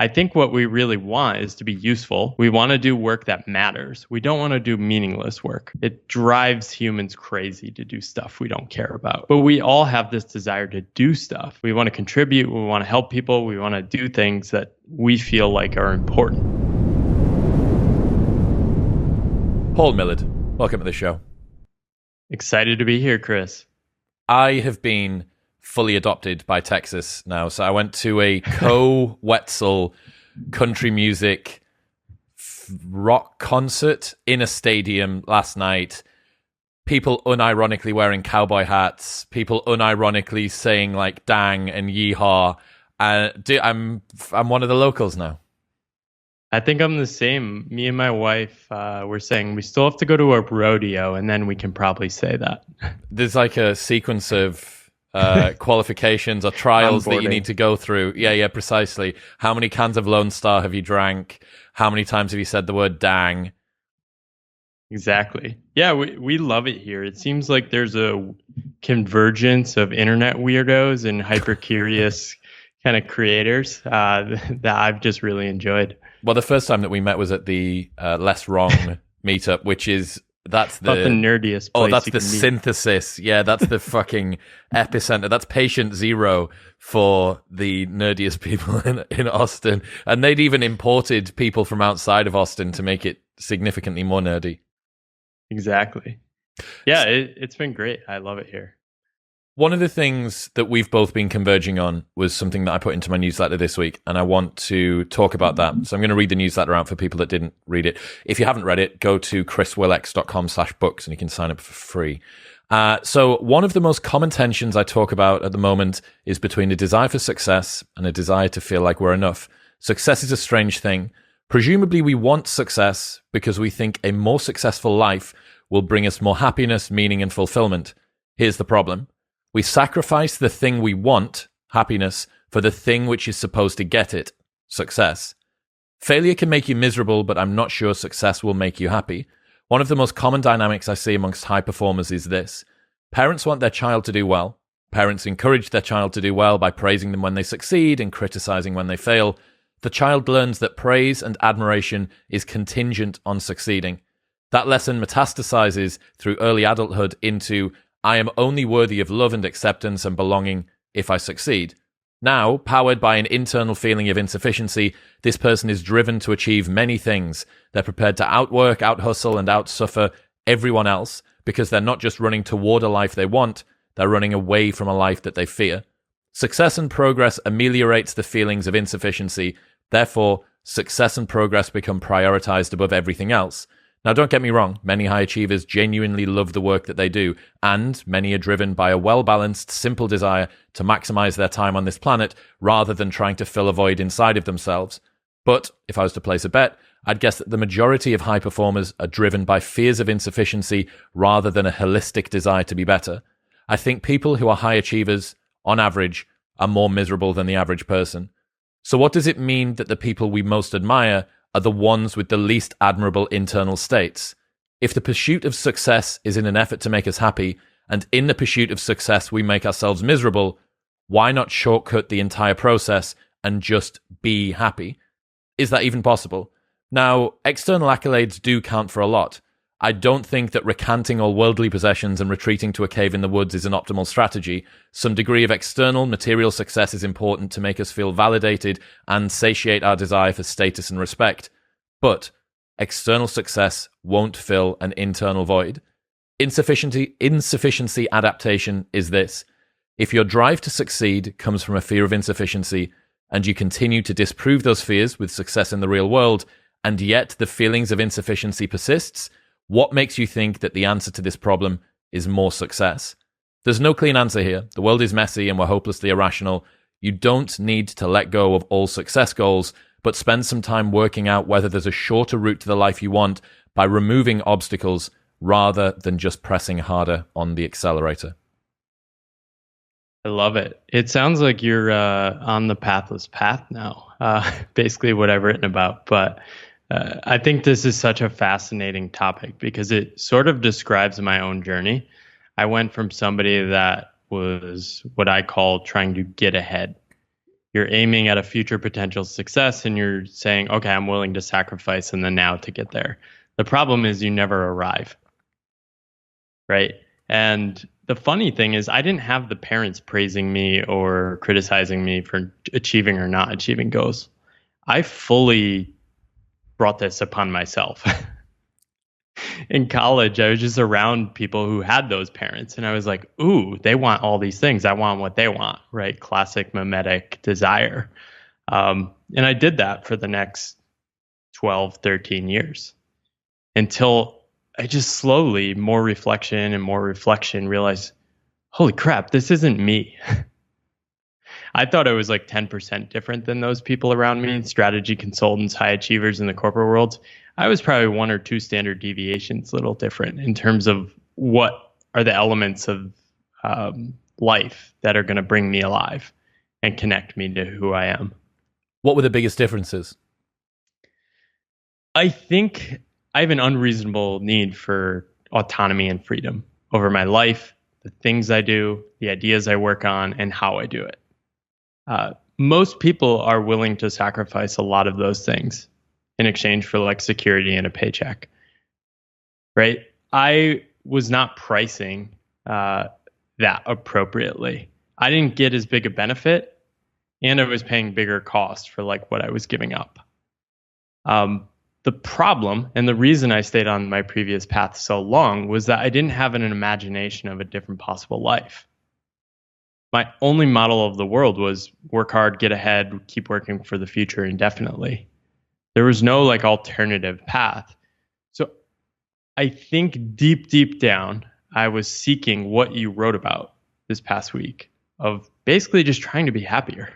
I think what we really want is to be useful. We want to do work that matters. We don't want to do meaningless work. It drives humans crazy to do stuff we don't care about. But we all have this desire to do stuff. We want to contribute. We want to help people. We want to do things that we feel like are important. Paul Millard, welcome to the show. Excited to be here, Chris. I have been fully adopted by Texas now. So I went to a co-Wetzel country music rock concert in a stadium last night. People unironically wearing cowboy hats. People unironically saying like dang and yeehaw. I'm one of the locals now. I think I'm the same. Me and my wife were saying we still have to go to a rodeo, and then we can probably say that. There's like a sequence of qualifications or trials that you need to go through. Yeah, precisely. How many cans of Lone Star have you drank? How many times have you said the word dang? Exactly. Yeah, we love it here. It seems like there's a convergence of internet weirdos and hyper-curious kind of creators that I've just really enjoyed. Well, the first time that we met was at the Less Wrong meetup, which is... That's the nerdiest place. Oh, that's the synthesis. Yeah, that's the fucking epicenter. That's patient zero for the nerdiest people in Austin. And they'd even imported people from outside of Austin to make it significantly more nerdy. Exactly. Yeah, it's been great. I love it here. One of the things that we've both been converging on was something that I put into my newsletter this week, and I want to talk about that. So I'm going to read the newsletter out for people that didn't read it. If you haven't read it, go to chriswillex.com/books and you can sign up for free. So one of the most common tensions I talk about at the moment is between a desire for success and a desire to feel like we're enough. Success is a strange thing. Presumably we want success because we think a more successful life will bring us more happiness, meaning and fulfillment. Here's the problem. We sacrifice the thing we want, happiness, for the thing which is supposed to get it, success. Failure can make you miserable, but I'm not sure success will make you happy. One of the most common dynamics I see amongst high performers is this. Parents want their child to do well. Parents encourage their child to do well by praising them when they succeed and criticizing when they fail. The child learns that praise and admiration is contingent on succeeding. That lesson metastasizes through early adulthood into I am only worthy of love and acceptance and belonging if I succeed. Now, powered by an internal feeling of insufficiency, this person is driven to achieve many things. They're prepared to outwork, out-hustle, and out-suffer everyone else because they're not just running toward a life they want, they're running away from a life that they fear. Success and progress ameliorates the feelings of insufficiency. Therefore, success and progress become prioritized above everything else. Now, don't get me wrong, many high achievers genuinely love the work that they do, and many are driven by a well-balanced, simple desire to maximize their time on this planet rather than trying to fill a void inside of themselves. But if I was to place a bet, I'd guess that the majority of high performers are driven by fears of insufficiency rather than a holistic desire to be better. I think people who are high achievers, on average, are more miserable than the average person. So what does it mean that the people we most admire are the ones with the least admirable internal states? If the pursuit of success is in an effort to make us happy, and in the pursuit of success we make ourselves miserable, why not shortcut the entire process and just be happy? Is that even possible? Now, external accolades do count for a lot. I don't think that recanting all worldly possessions and retreating to a cave in the woods is an optimal strategy. Some degree of external material success is important to make us feel validated and satiate our desire for status and respect. But external success won't fill an internal void. Insufficiency adaptation is this. If your drive to succeed comes from a fear of insufficiency, and you continue to disprove those fears with success in the real world, and yet the feelings of insufficiency persists, what makes you think that the answer to this problem is more success? There's no clean answer here. The world is messy and we're hopelessly irrational. You don't need to let go of all success goals, but spend some time working out whether there's a shorter route to the life you want by removing obstacles rather than just pressing harder on the accelerator. I love it. It sounds like you're on the pathless path now, basically what I've written about. But I think this is such a fascinating topic because it sort of describes my own journey. I went from somebody that was what I call trying to get ahead. You're aiming at a future potential success and you're saying, okay, I'm willing to sacrifice in the now to get there. The problem is you never arrive, right? And the funny thing is, I didn't have the parents praising me or criticizing me for achieving or not achieving goals. I fully brought this upon myself. In college, I was just around people who had those parents, and I was like, ooh, they want all these things. I want what they want, right? Classic mimetic desire. And I did that for the next 12, 13 years until I just slowly, more reflection, realized, holy crap, this isn't me. I thought I was like 10% different than those people around me, strategy consultants, high achievers in the corporate world. I was probably one or two standard deviations, a little different in terms of what are the elements of life that are going to bring me alive and connect me to who I am. What were the biggest differences? I think I have an unreasonable need for autonomy and freedom over my life, the things I do, the ideas I work on, and how I do it. Most people are willing to sacrifice a lot of those things in exchange for like security and a paycheck, right? I was not pricing that appropriately. I didn't get as big a benefit, and I was paying bigger cost for like what I was giving up. The problem and the reason I stayed on my previous path so long was that I didn't have an imagination of a different possible life. My only model of the world was work hard, get ahead, keep working for the future indefinitely. There was no like alternative path. So I think deep down, I was seeking what you wrote about this past week of basically just trying to be happier.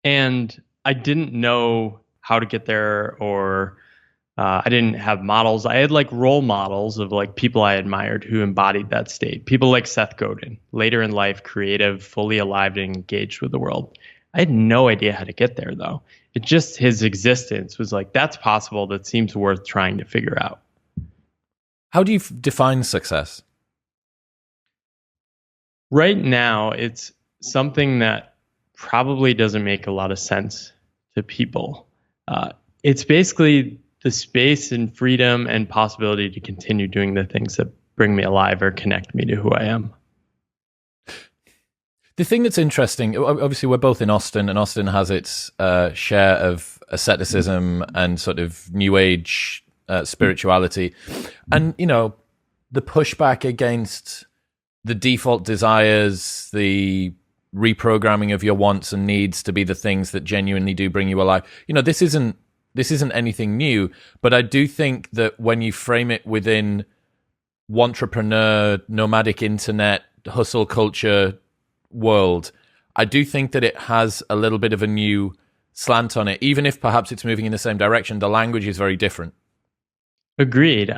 And I didn't know how to get there, or I didn't have models. I had like role models of like people I admired who embodied that state. People like Seth Godin, later in life, creative, fully alive and engaged with the world. I had no idea how to get there though. It just, his existence was like, that's possible. That seems worth trying to figure out. How do you define success? Right now, it's something that probably doesn't make a lot of sense to people. It's basically the space and freedom and possibility to continue doing the things that bring me alive or connect me to who I am. The thing that's interesting, obviously we're both in Austin, and Austin has its share of asceticism and sort of new age spirituality. And, you know, the pushback against the default desires, the reprogramming of your wants and needs to be the things that genuinely do bring you alive. You know, this isn't anything new, but I do think that when you frame it within wantrepreneur, nomadic internet, hustle culture world, I do think that it has a little bit of a new slant on it. Even if perhaps it's moving in the same direction, the language is very different. Agreed.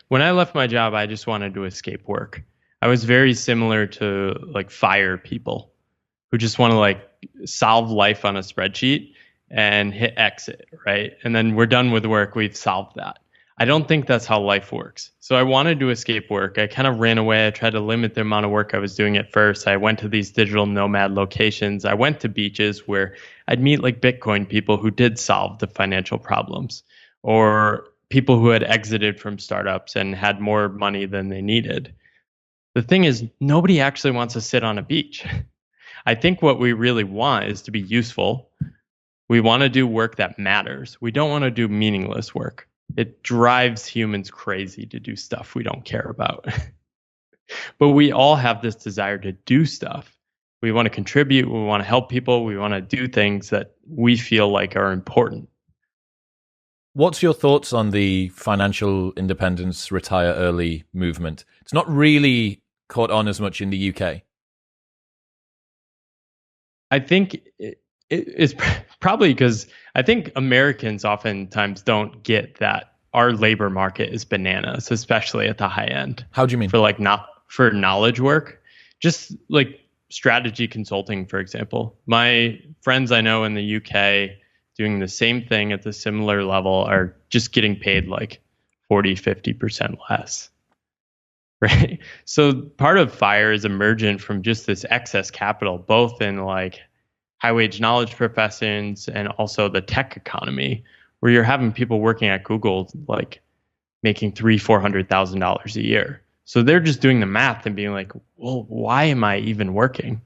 When I left my job, I just wanted to escape work. I was very similar to like FIRE people who just want to like solve life on a spreadsheet and hit exit, right? And then we're done with work. We've solved that. I don't think that's how life works. So I wanted to escape work. I kind of ran away. I tried to limit the amount of work I was doing at first. I went to these digital nomad locations. I went to beaches where I'd meet like Bitcoin people who did solve the financial problems, or people who had exited from startups and had more money than they needed. The thing is, nobody actually wants to sit on a beach. I think what we really want is to be useful. We want to do work that matters. We don't want to do meaningless work. It drives humans crazy to do stuff we don't care about. But we all have this desire to do stuff. We want to contribute. We want to help people. We want to do things that we feel like are important. What's your thoughts on the financial independence, retire early movement? It's not really caught on as much in the UK. I think it's probably because I think Americans oftentimes don't get that our labor market is bananas, especially at the high end. How do you mean? For like not for knowledge work, just like strategy consulting, for example. My friends I know in the UK doing the same thing at the similar level are just getting paid like 40, 50% less. Right. So part of FIRE is emergent from just this excess capital, both in like high wage knowledge professions and also the tech economy, where you're having people working at Google like making $400,000 a year. So they're just doing the math and being like, well, why am I even working?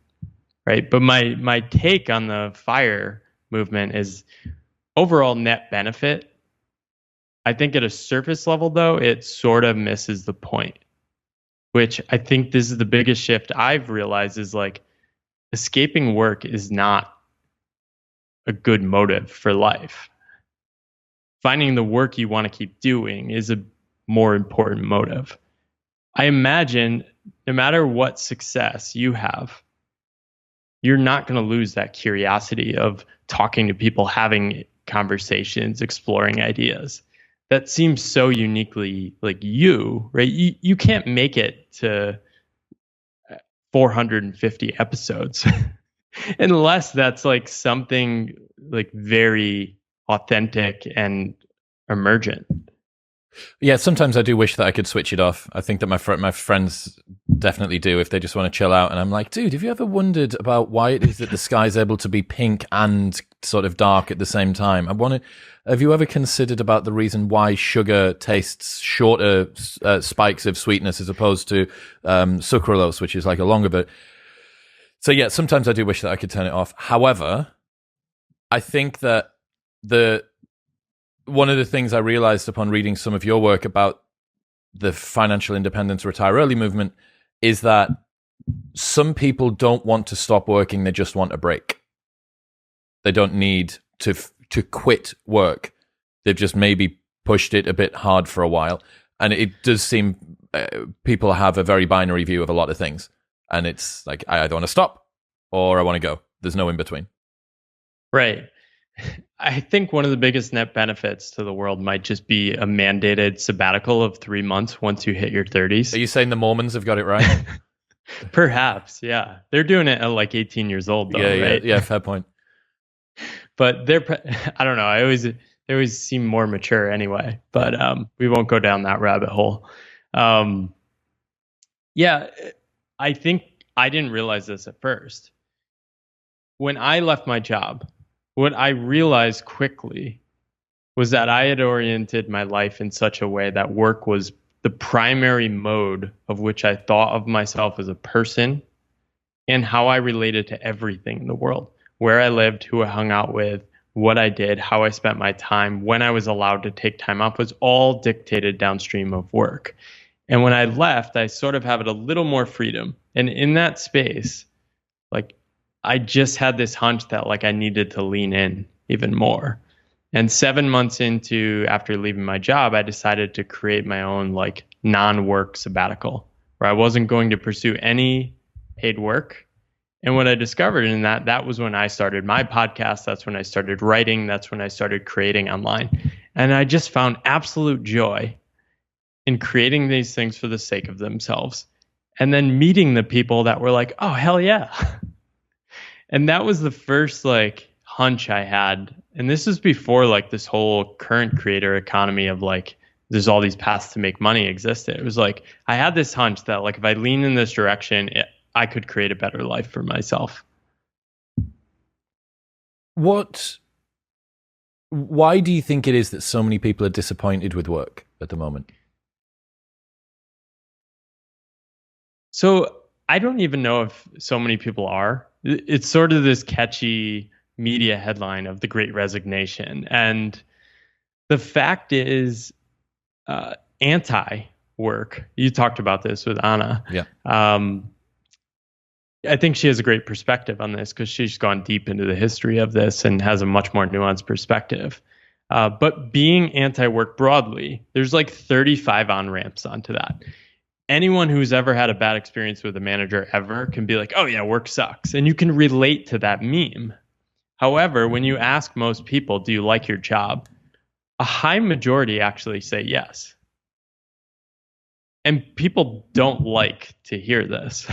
Right. But my take on the FIRE movement is overall net benefit. I think at a surface level, though, it sort of misses the point, which I think this is the biggest shift I've realized is like escaping work is not a good motive for life. Finding the work you want to keep doing is a more important motive. I imagine no matter what success you have, you're not going to lose that curiosity of talking to people, having conversations, exploring ideas. That seems so uniquely like you, right? You can't make it to 450 episodes unless that's like something like very authentic and emergent. Yeah, sometimes I do wish that I could switch it off. I think that my friends definitely do if they just want to chill out. And I'm like, dude, have you ever wondered about why it is that the sky's able to be pink and sort of dark at the same time? Have you ever considered about the reason why sugar tastes shorter spikes of sweetness as opposed to sucralose, which is like a longer bit? So yeah, sometimes I do wish that I could turn it off. However, I think that one of the things I realized upon reading some of your work about the financial independence retire early movement is that some people don't want to stop working, they just want a break. They don't need to quit work. They've just maybe pushed it a bit hard for a while. And it does seem people have a very binary view of a lot of things. And it's like, I either want to stop or I want to go. There's no in between. Right. I think one of the biggest net benefits to the world might just be a mandated sabbatical of 3 months once you hit your 30s. Are you saying the Mormons have got it right? Perhaps, yeah. They're doing it at like 18 years old, though, right? Yeah, fair point. But I don't know. They always seem more mature anyway. But we won't go down that rabbit hole. Yeah, I think I didn't realize this at first. When I left my job, what I realized quickly was that I had oriented my life in such a way that work was the primary mode of which I thought of myself as a person and how I related to everything in the world. Where I lived, who I hung out with, what I did, how I spent my time, when I was allowed to take time off was all dictated downstream of work. And when I left, I sort of had a little more freedom. And in that space, like I just had this hunch that like I needed to lean in even more. And 7 months after leaving my job, I decided to create my own like non-work sabbatical where I wasn't going to pursue any paid work. And what I discovered in that was when I started my podcast. That's when I started writing. That's when I started creating online. And I just found absolute joy in creating these things for the sake of themselves. And then meeting the people that were like, oh, hell yeah. And that was the first like hunch I had. And this is before like this whole current creator economy of like, there's all these paths to make money existed. It was like, I had this hunch that like, if I lean in this direction, I could create a better life for myself. Why do you think it is that so many people are disappointed with work at the moment? So I don't even know if so many people are. It's sort of this catchy media headline of the Great Resignation. And the fact is, anti-work. You talked about this with Anna. Yeah. I think she has a great perspective on this because she's gone deep into the history of this and has a much more nuanced perspective. But being anti-work broadly, there's like 35 on-ramps onto that. Anyone who's ever had a bad experience with a manager ever can be like, oh yeah, work sucks. And you can relate to that meme. However, when you ask most people, do you like your job? A high majority actually say yes. And people don't like to hear this.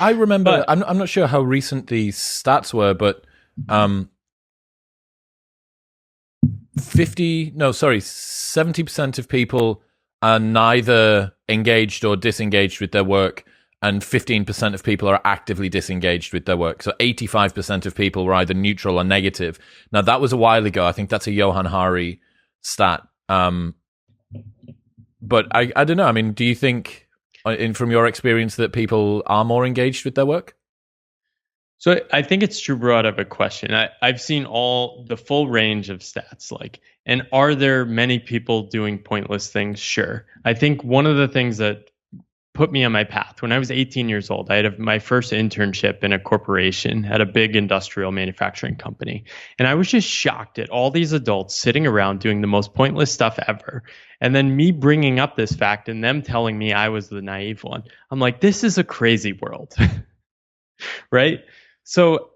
I remember, I'm not sure how recent the stats were, but 70% of people are neither engaged or disengaged with their work and 15% of people are actively disengaged with their work. So 85% of people were either neutral or negative. Now, that was a while ago. I think that's a Johan Hari stat. But I don't know. I mean, do you think, from your experience, that people are more engaged with their work? So I think it's true brought up a question. I've seen the full range of stats, and are there many people doing pointless things? Sure. I think one of the things that put me on my path, when I was 18 years old, I had my first internship in a corporation at a big industrial manufacturing company. And I was just shocked at all these adults sitting around doing the most pointless stuff ever. And then me bringing up this fact and them telling me I was the naive one. I'm like, this is a crazy world, right? So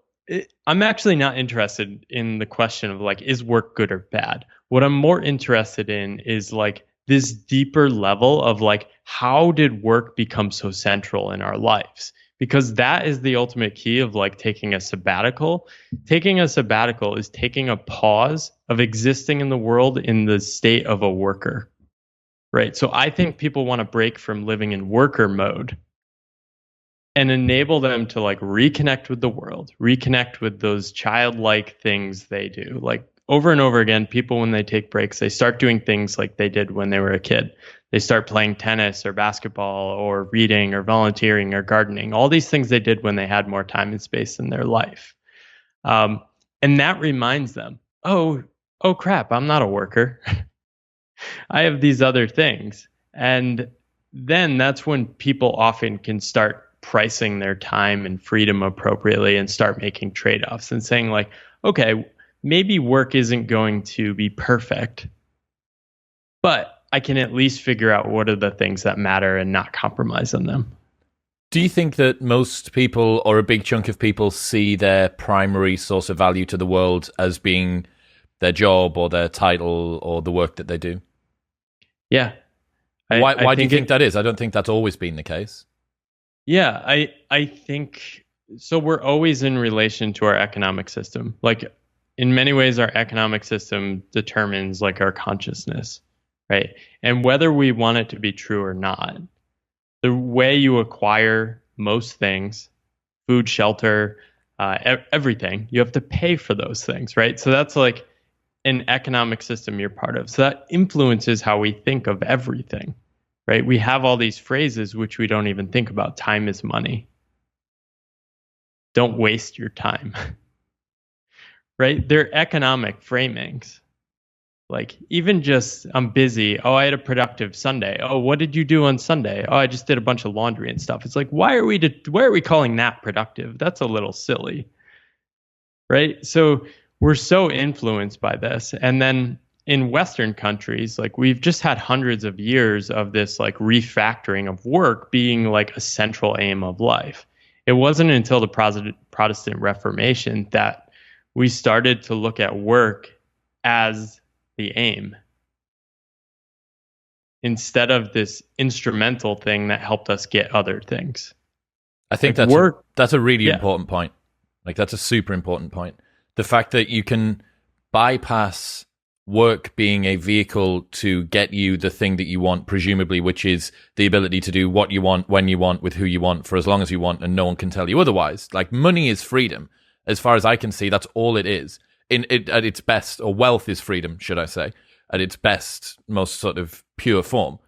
I'm actually not interested in the question of is work good or bad? What I'm more interested in is this deeper level of how did work become so central in our lives? Because that is the ultimate key of taking a sabbatical. Taking a sabbatical is taking a pause of existing in the world in the state of a worker, right? So I think people want to break from living in worker mode and enable them to reconnect with the world, reconnect with those childlike things they do. Over and over again, people, when they take breaks, they start doing things like they did when they were a kid. They start playing tennis or basketball or reading or volunteering or gardening, all these things they did when they had more time and space in their life. And that reminds them, oh crap, I'm not a worker. I have these other things. And then that's when people often can start pricing their time and freedom appropriately and start making trade-offs and saying okay, maybe work isn't going to be perfect, but I can at least figure out what are the things that matter and not compromise on them. Do you think that most people, or a big chunk of people, see their primary source of value to the world as being their job or their title or the work that they do? Yeah. Why do you think that is? I don't think that's always been the case. Yeah, I think so. We're always in relation to our economic system. In many ways, our economic system determines our consciousness, right? And whether we want it to be true or not, the way you acquire most things, food, shelter, everything, you have to pay for those things, right? So that's an economic system you're part of. So that influences how we think of everything. Right? We have all these phrases which we don't even think about. Time is money. Don't waste your time. Right? They're economic framings. Even just, I'm busy. Oh, I had a productive Sunday. Oh, what did you do on Sunday? Oh, I just did a bunch of laundry and stuff. It's why are we calling that productive? That's a little silly. Right? So we're so influenced by this. And then in Western countries, we've just had hundreds of years of this refactoring of work being a central aim of life. It wasn't until the Protestant Reformation that we started to look at work as the aim instead of this instrumental thing that helped us get other things. I think that's a really important point. That's a super important point. The fact that you can bypass work being a vehicle to get you the thing that you want, presumably, which is the ability to do what you want, when you want, with who you want, for as long as you want, and no one can tell you otherwise. Money is freedom. As far as I can see, that's all it is. At its best, or wealth is freedom, should I say, at its best, most sort of pure form.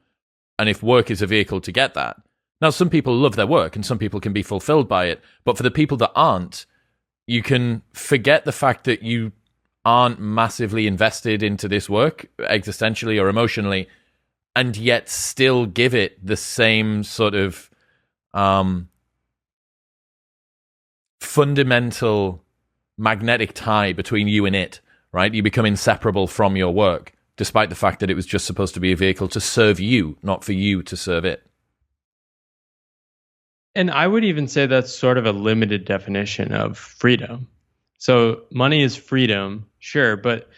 And if work is a vehicle to get that, now some people love their work and some people can be fulfilled by it, but for the people that aren't, you can forget the fact that you aren't massively invested into this work, existentially or emotionally, and yet still give it the same sort of fundamental magnetic tie between you and it, right? You become inseparable from your work, despite the fact that it was just supposed to be a vehicle to serve you, not for you to serve it. And I would even say that's sort of a limited definition of freedom. So money is freedom, sure, but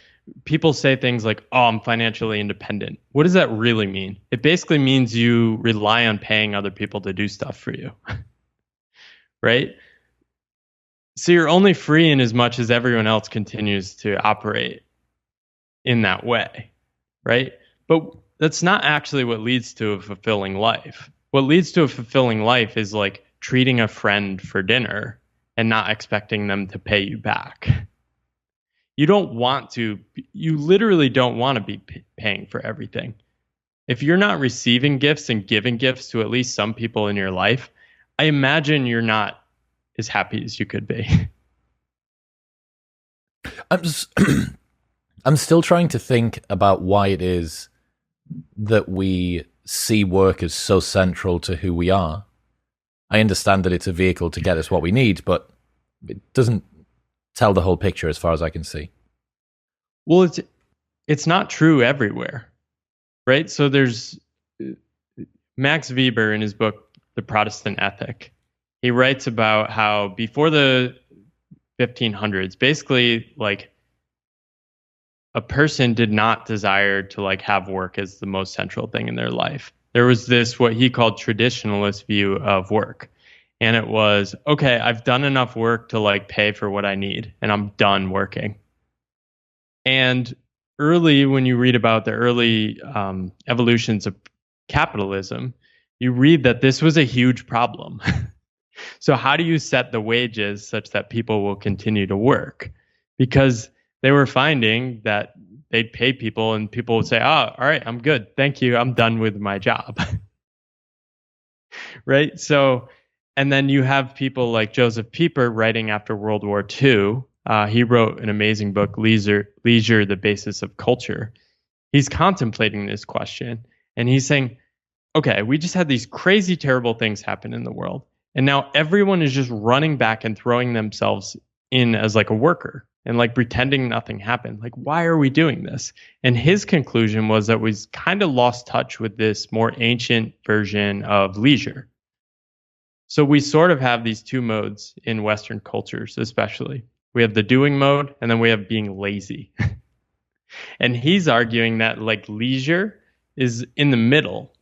people say things like, oh, I'm financially independent. What does that really mean? It basically means you rely on paying other people to do stuff for you, right? So you're only free in as much as everyone else continues to operate in that way, right? But that's not actually what leads to a fulfilling life. what leads to a fulfilling life is like treating a friend for dinner and not expecting them to pay you back. You literally don't want to be paying for everything. If you're not receiving gifts and giving gifts to at least some people in your life, I imagine you're not as happy as you could be. I'm still trying to think about why it is that we see work as so central to who we are. I understand that it's a vehicle to get us what we need, but it doesn't tell the whole picture as far as I can see. Well, it's not true everywhere, right? So there's Max Weber in his book, The Protestant Ethic. He writes about how before the 1500s, basically like a person did not desire to like have work as the most central thing in their life. There was this, what he called traditionalist view of work. And it was, okay, I've done enough work to like pay for what I need and I'm done working. And early, when you read about the early evolutions of capitalism, you read that this was a huge problem. So how do you set the wages such that people will continue to work? Because they were finding that they'd pay people and people would say, oh, all right, I'm good. Thank you. I'm done with my job. Right? So, and then you have people like Joseph Pieper writing after World War II. He wrote an amazing book, Leisure, the Basis of Culture. He's contemplating this question and he's saying, okay, we just had these crazy, terrible things happen in the world. And now everyone is just running back and throwing themselves in as like a worker and like pretending nothing happened. Like, why are we doing this? And his conclusion was that we kind of lost touch with this more ancient version of leisure. So we sort of have these two modes in Western cultures, especially. We have the doing mode and then we have being lazy. And he's arguing that like leisure is in the middle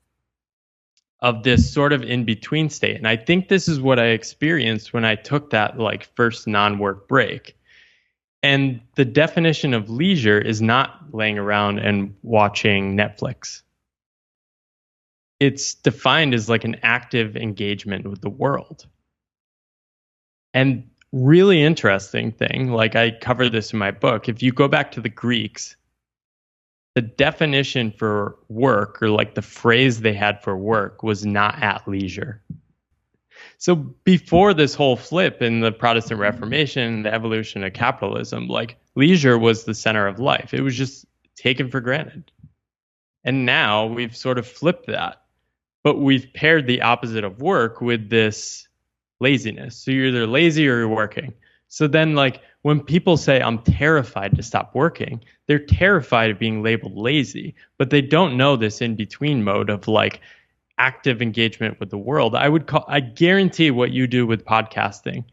of this sort of in-between state. And I think this is what I experienced when I took that like first non-work break. And the definition of leisure is not laying around and watching Netflix. It's defined as like an active engagement with the world. And really interesting thing, like I cover this in my book, if you go back to the Greeks, the definition for work, or like the phrase they had for work, was not at leisure. So before this whole flip in the Protestant Reformation, the evolution of capitalism, like leisure was the center of life. It was just taken for granted. And now we've sort of flipped that, but we've paired the opposite of work with this laziness. So you're either lazy or you're working. So then like when people say I'm terrified to stop working, they're terrified of being labeled lazy, but they don't know this in-between mode of like active engagement with the world. I guarantee what you do with podcasting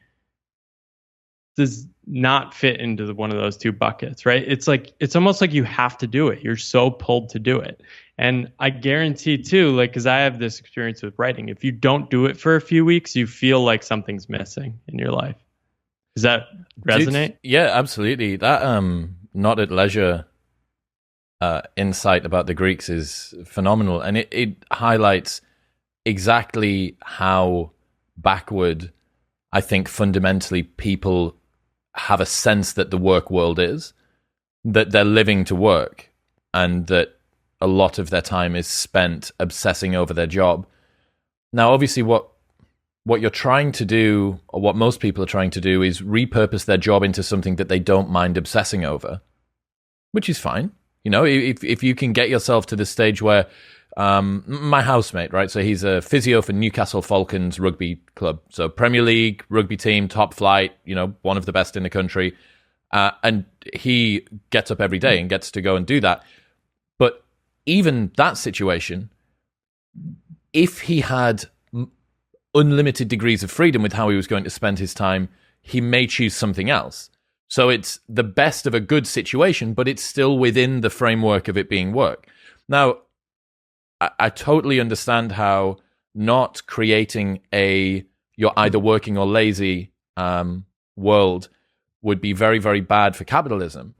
does not fit into one of those two buckets, right? It's almost like you have to do it. You're so pulled to do it. And I guarantee too, like, because I have this experience with writing, if you don't do it for a few weeks, you feel like something's missing in your life. Does that resonate? Dude, yeah, absolutely. That not at leisure insight about the Greeks is phenomenal. And it highlights exactly how backward I think fundamentally people have a sense that the work world is, that they're living to work, and that a lot of their time is spent obsessing over their job. Now, obviously, what you're trying to do, or what most people are trying to do, is repurpose their job into something that they don't mind obsessing over, which is fine. You know, if you can get yourself to the stage where my housemate, right? So he's a physio for Newcastle Falcons rugby club. So Premier League rugby team, top flight, you know, one of the best in the country. And he gets up every day and gets to go and do that. But even that situation, if he had unlimited degrees of freedom with how he was going to spend his time, he may choose something else. So it's the best of a good situation, but it's still within the framework of it being work. Now, I totally understand how not creating a you're either working or lazy world would be very, very bad for capitalism.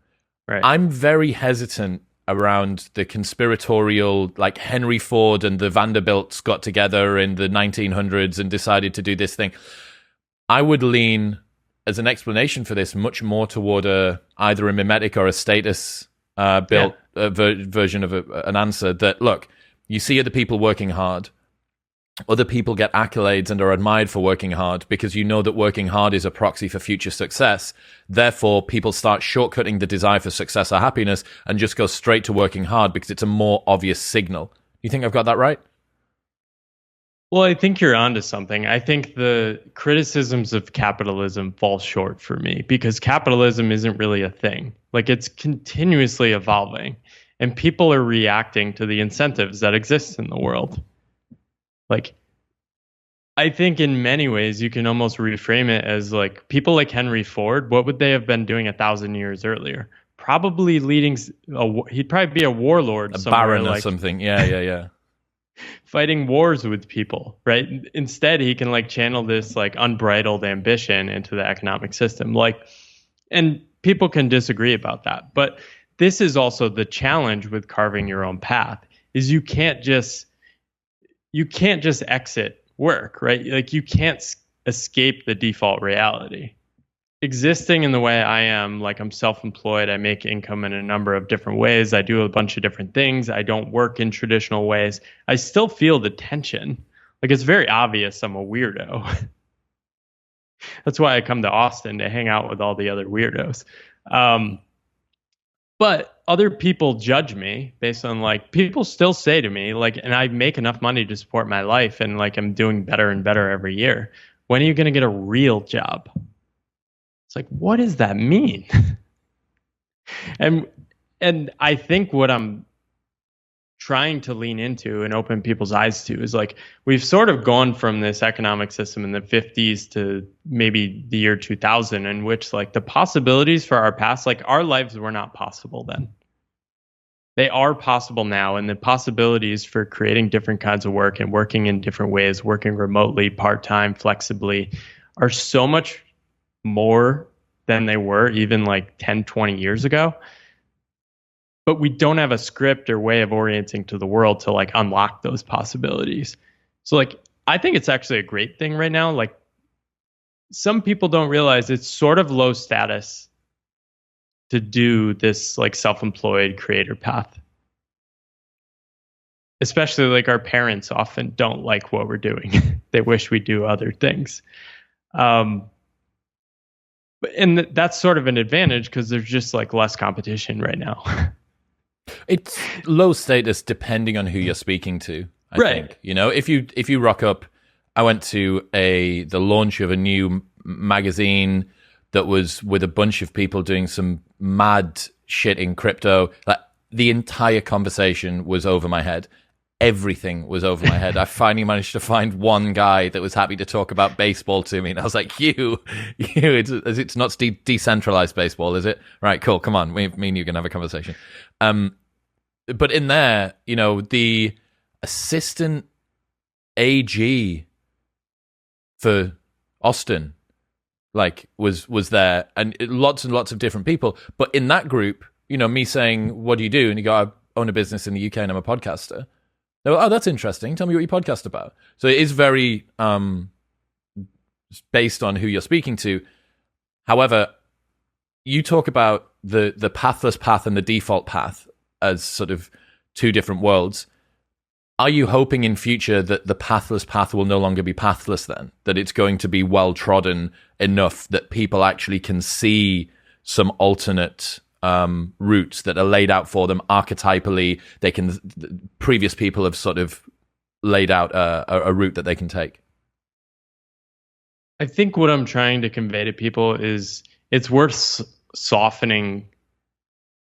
Right. I'm very hesitant around the conspiratorial, like Henry Ford and the Vanderbilts got together in the 1900s and decided to do this thing. I would lean, as an explanation for this, much more toward either a mimetic or a status built version of an answer that, look, you see other people working hard. Other people get accolades and are admired for working hard because you know that working hard is a proxy for future success. Therefore, people start shortcutting the desire for success or happiness and just go straight to working hard because it's a more obvious signal. You think I've got that right? Well, I think you're onto something. I think the criticisms of capitalism fall short for me because capitalism isn't really a thing. Like, it's continuously evolving and people are reacting to the incentives that exist in the world. Like, I think in many ways you can almost reframe it as like people like Henry Ford, what would they have been doing 1,000 years earlier? Probably he'd probably be a warlord, a baron or something. Yeah. Fighting wars with people, right? Instead, he can like channel this like unbridled ambition into the economic system. Like, and people can disagree about that. But this is also the challenge with carving your own path is you can't just exit work, right? Like you can't escape the default reality. Existing in the way I am, like I'm self-employed, I make income in a number of different ways. I do a bunch of different things. I don't work in traditional ways. I still feel the tension. Like it's very obvious I'm a weirdo. That's why I come to Austin to hang out with all the other weirdos. But other people judge me based on like, people still say to me, like, and I make enough money to support my life and like I'm doing better and better every year. When are you going to get a real job? It's like, what does that mean? and I think what I'm trying to lean into and open people's eyes to is like, we've sort of gone from this economic system in the 50s to maybe the year 2000 in which like the possibilities for our past, like our lives were not possible then. They are possible now. And the possibilities for creating different kinds of work and working in different ways, working remotely, part-time, flexibly, are so much more than they were even like 10, 20 years ago. But we don't have a script or way of orienting to the world to like unlock those possibilities. So like, I think it's actually a great thing right now. Like some people don't realize it's sort of low status to do this like self-employed creator path. Especially like our parents often don't like what we're doing. They wish we do other things. And that's sort of an advantage because there's just like less competition right now. It's low status depending on who you're speaking to. I think, you know, if you rock up, I went to the launch of a new magazine that was with a bunch of people doing some mad shit in crypto. Like the entire conversation was over my head. Everything was over my head. I finally managed to find one guy that was happy to talk about baseball to me. And I was like, it's not decentralized baseball, is it? Right, cool. Come on. Me and you can have a conversation. But in there, you know, the assistant AG for Austin, like, was there, and lots and lots of different people. But in that group, you know, me saying, what do you do? And you go, I own a business in the UK and I'm a podcaster. They go, oh, that's interesting. Tell me what you podcast about. So it is very based on who you're speaking to. However, you talk about the pathless path and the default path as sort of two different worlds. Are you hoping in future that the pathless path will no longer be pathless then? That it's going to be well-trodden enough that people actually can see some alternate routes that are laid out for them archetypally? Previous people have sort of laid out a route that they can take. I think what I'm trying to convey to people is it's worth softening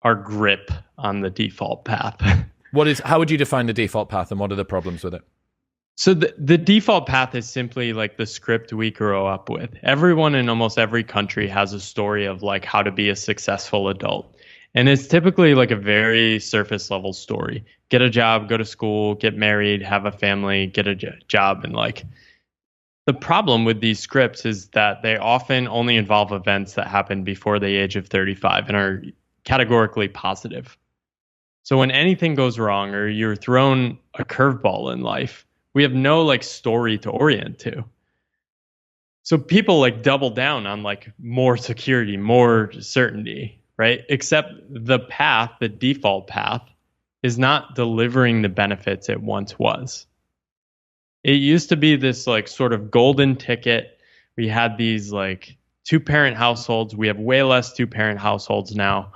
our grip on the default path. How would you define the default path and what are the problems with it? So the default path is simply like the script we grow up with. Everyone in almost every country has a story of like how to be a successful adult. And it's typically like a very surface level story. Get a job, go to school, get married, have a family, get a job. And like the problem with these scripts is that they often only involve events that happen before the age of 35 and are categorically positive. So when anything goes wrong or you're thrown a curveball in life, we have no like story to orient to. So people like double down on like more security, more certainty, right? Except the path, the default path, is not delivering the benefits it once was. It used to be this like sort of golden ticket. We had these like two-parent households. We have way less two-parent households now.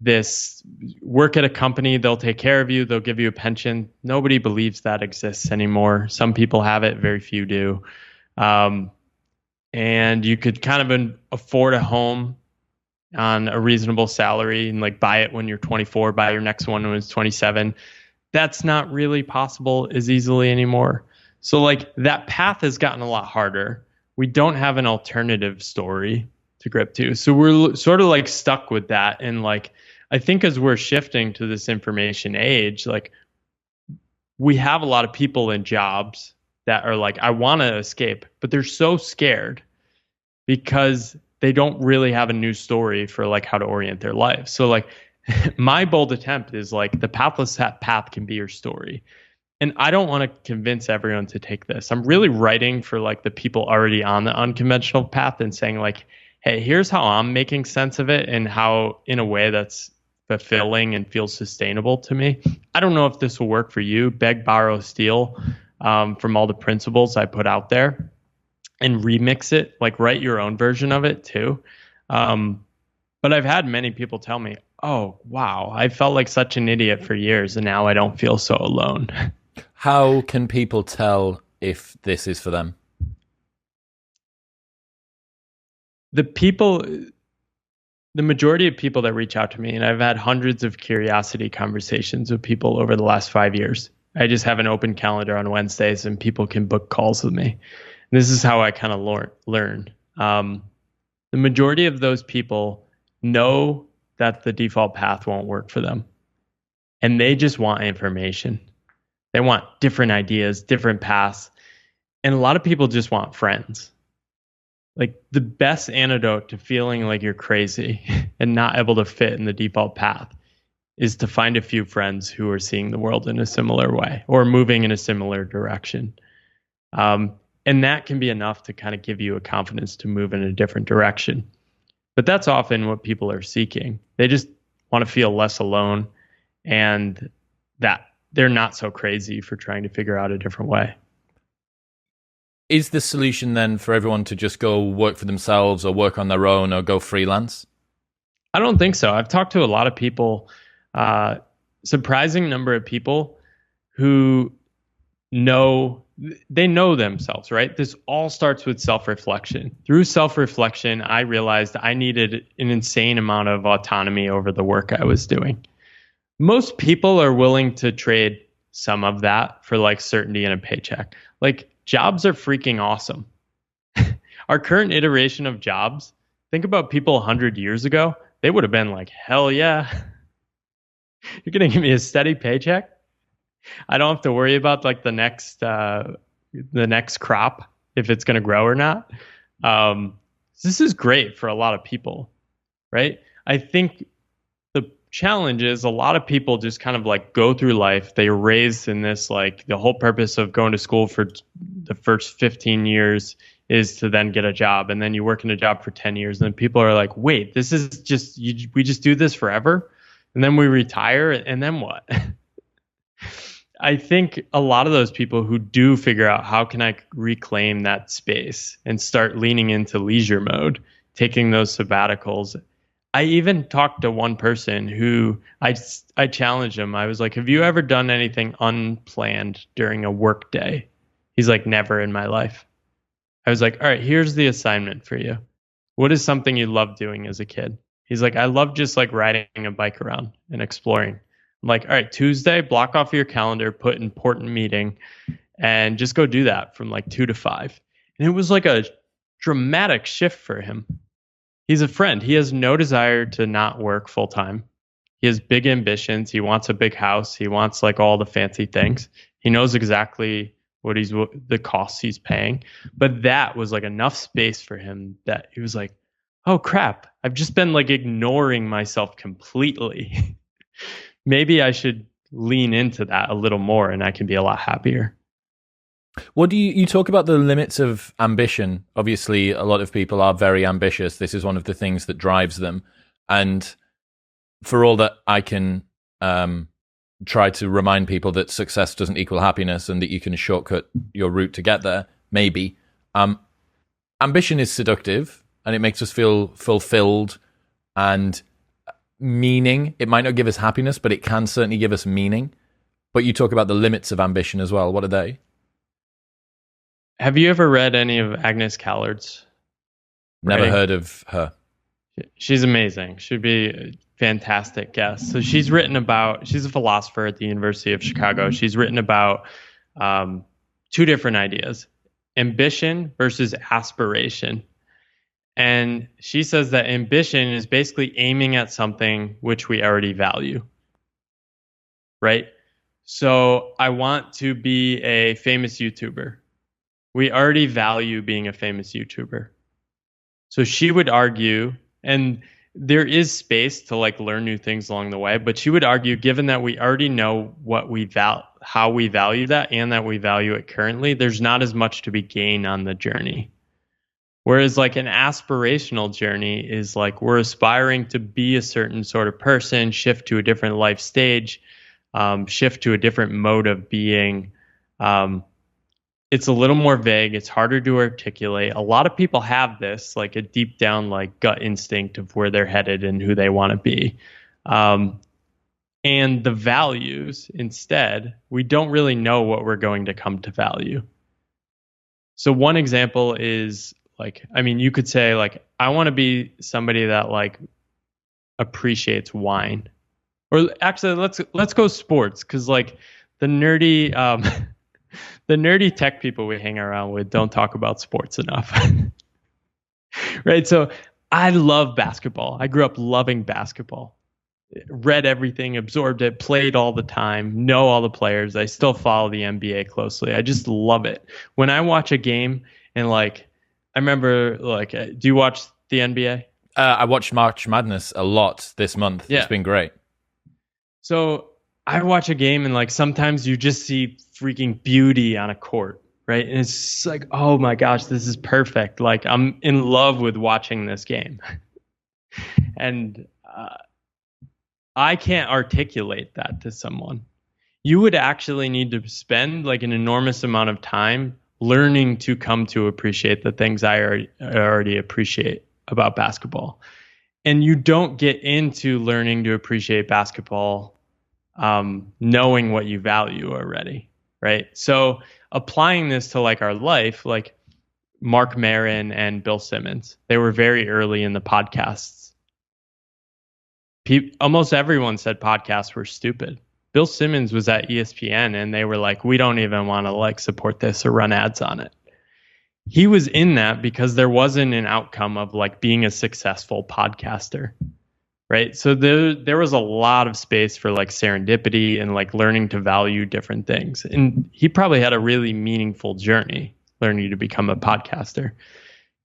This work at a company, they'll take care of you, they'll give you a pension. Nobody believes that exists anymore. Some people have it, very few do. And you could kind of afford a home on a reasonable salary and like buy it when you're 24, buy your next one when it's 27. That's not really possible as easily anymore. So like that path has gotten a lot harder. We don't have an alternative story to grip to. So we're sort of like stuck with that. And like, I think as we're shifting to this information age, like we have a lot of people in jobs that are like, I want to escape, but they're so scared because they don't really have a new story for like how to orient their life. So like my bold attempt is like the pathless path can be your story. And I don't want to convince everyone to take this. I'm really writing for like the people already on the unconventional path and saying like, hey, here's how I'm making sense of it and how in a way that's fulfilling and feels sustainable to me. I don't know if this will work for you. Beg, borrow, steal from all the principles I put out there and remix it, like write your own version of it too. But I've had many people tell me, oh, wow, I felt like such an idiot for years and now I don't feel so alone. How can people tell if this is for them? The majority of people that reach out to me, and I've had hundreds of curiosity conversations with people over the last 5 years. I just have an open calendar on Wednesdays and people can book calls with me. And this is how I kind of learn. The majority of those people know that the default path won't work for them. And they just want information. They want different ideas, different paths. And a lot of people just want friends. Like the best antidote to feeling like you're crazy and not able to fit in the default path is to find a few friends who are seeing the world in a similar way or moving in a similar direction. And that can be enough to kind of give you a confidence to move in a different direction. But that's often what people are seeking. They just want to feel less alone and that they're not so crazy for trying to figure out a different way. Is the solution then for everyone to just go work for themselves or work on their own or go freelance? I don't think so. I've talked to a lot of people, surprising number of people who know themselves, right? This all starts with self-reflection. Through self-reflection, I realized I needed an insane amount of autonomy over the work I was doing. Most people are willing to trade some of that for like certainty and a paycheck. Like jobs are freaking awesome. Our current iteration of jobs, think about people 100 years ago, they would have been like, hell yeah. You're going to give me a steady paycheck? I don't have to worry about like the next crop, if it's going to grow or not. This is great for a lot of people, right? I think the challenge is a lot of people just kind of like go through life. They are raised in this, like the whole purpose of going to school for the first 15 years is to then get a job. And then you work in a job for 10 years. And then people are like, wait, this is just, we just do this forever. And then we retire. And then what? I think a lot of those people who do figure out how can I reclaim that space and start leaning into leisure mode, taking those sabbaticals. I even talked to one person who I challenged him. I was like, have you ever done anything unplanned during a work day? He's like, never in my life. I was like, all right, here's the assignment for you. What is something you loved doing as a kid? He's like, I love just like riding a bike around and exploring. I'm like, all right, Tuesday, block off your calendar, put important meeting, and just go do that from like 2 to 5. And it was like a dramatic shift for him. He's a friend. He has no desire to not work full time. He has big ambitions. He wants a big house. He wants like all the fancy things. He knows exactly what the costs he's paying. But that was like enough space for him that he was like, oh crap, I've just been like ignoring myself completely. Maybe I should lean into that a little more and I can be a lot happier. What do you talk about the limits of ambition? Obviously, a lot of people are very ambitious. This is one of the things that drives them. And for all that I can try to remind people that success doesn't equal happiness and that you can shortcut your route to get there, maybe. Ambition is seductive and it makes us feel fulfilled and meaning. It might not give us happiness, but it can certainly give us meaning. But you talk about the limits of ambition as well. What are they? Have you ever read any of Agnes Callard's? Never heard of her. She's amazing. She'd be a fantastic guest. So she's a philosopher at the University of Chicago. She's written about two different ideas, ambition versus aspiration. And she says that ambition is basically aiming at something which we already value, right? So I want to be a famous YouTuber. We already value being a famous YouTuber. So she would argue, and there is space to like learn new things along the way, but she would argue, given that we already know what how we value that and that we value it currently, there's not as much to be gained on the journey. Whereas like an aspirational journey is like we're aspiring to be a certain sort of person, shift to a different life stage, shift to a different mode of being. It's a little more vague. It's harder to articulate. A lot of people have this, like a deep down like gut instinct of where they're headed and who they want to be. And the values, instead, we don't really know what we're going to come to value. So one example is like, I mean, you could say like, I want to be somebody that like appreciates wine. Or actually, let's go sports, because like the nerdy the nerdy tech people we hang around with don't talk about sports enough. Right? So I love basketball. I grew up loving basketball. Read everything, absorbed it, played all the time, know all the players. I still follow the NBA closely. I just love it. When I watch a game and like, I remember like, do you watch the NBA? I watched March Madness a lot this month. Yeah. It's been great. So I watch a game and like sometimes you just see freaking beauty on a court, right? And it's just like, oh my gosh, this is perfect. Like I'm in love with watching this game. And I can't articulate that to someone. You would actually need to spend like an enormous amount of time learning to come to appreciate the things I already appreciate about basketball. And you don't get into learning to appreciate basketball knowing what you value already, right? So applying this to like our life, like Mark Maron and Bill Simmons, they were very early in the podcasts. Almost everyone said podcasts were stupid. Bill Simmons was at ESPN and they were like, we don't even want to like support this or run ads on it. He was in that because there wasn't an outcome of like being a successful podcaster, right? So there was a lot of space for like serendipity and like learning to value different things. And he probably had a really meaningful journey learning to become a podcaster.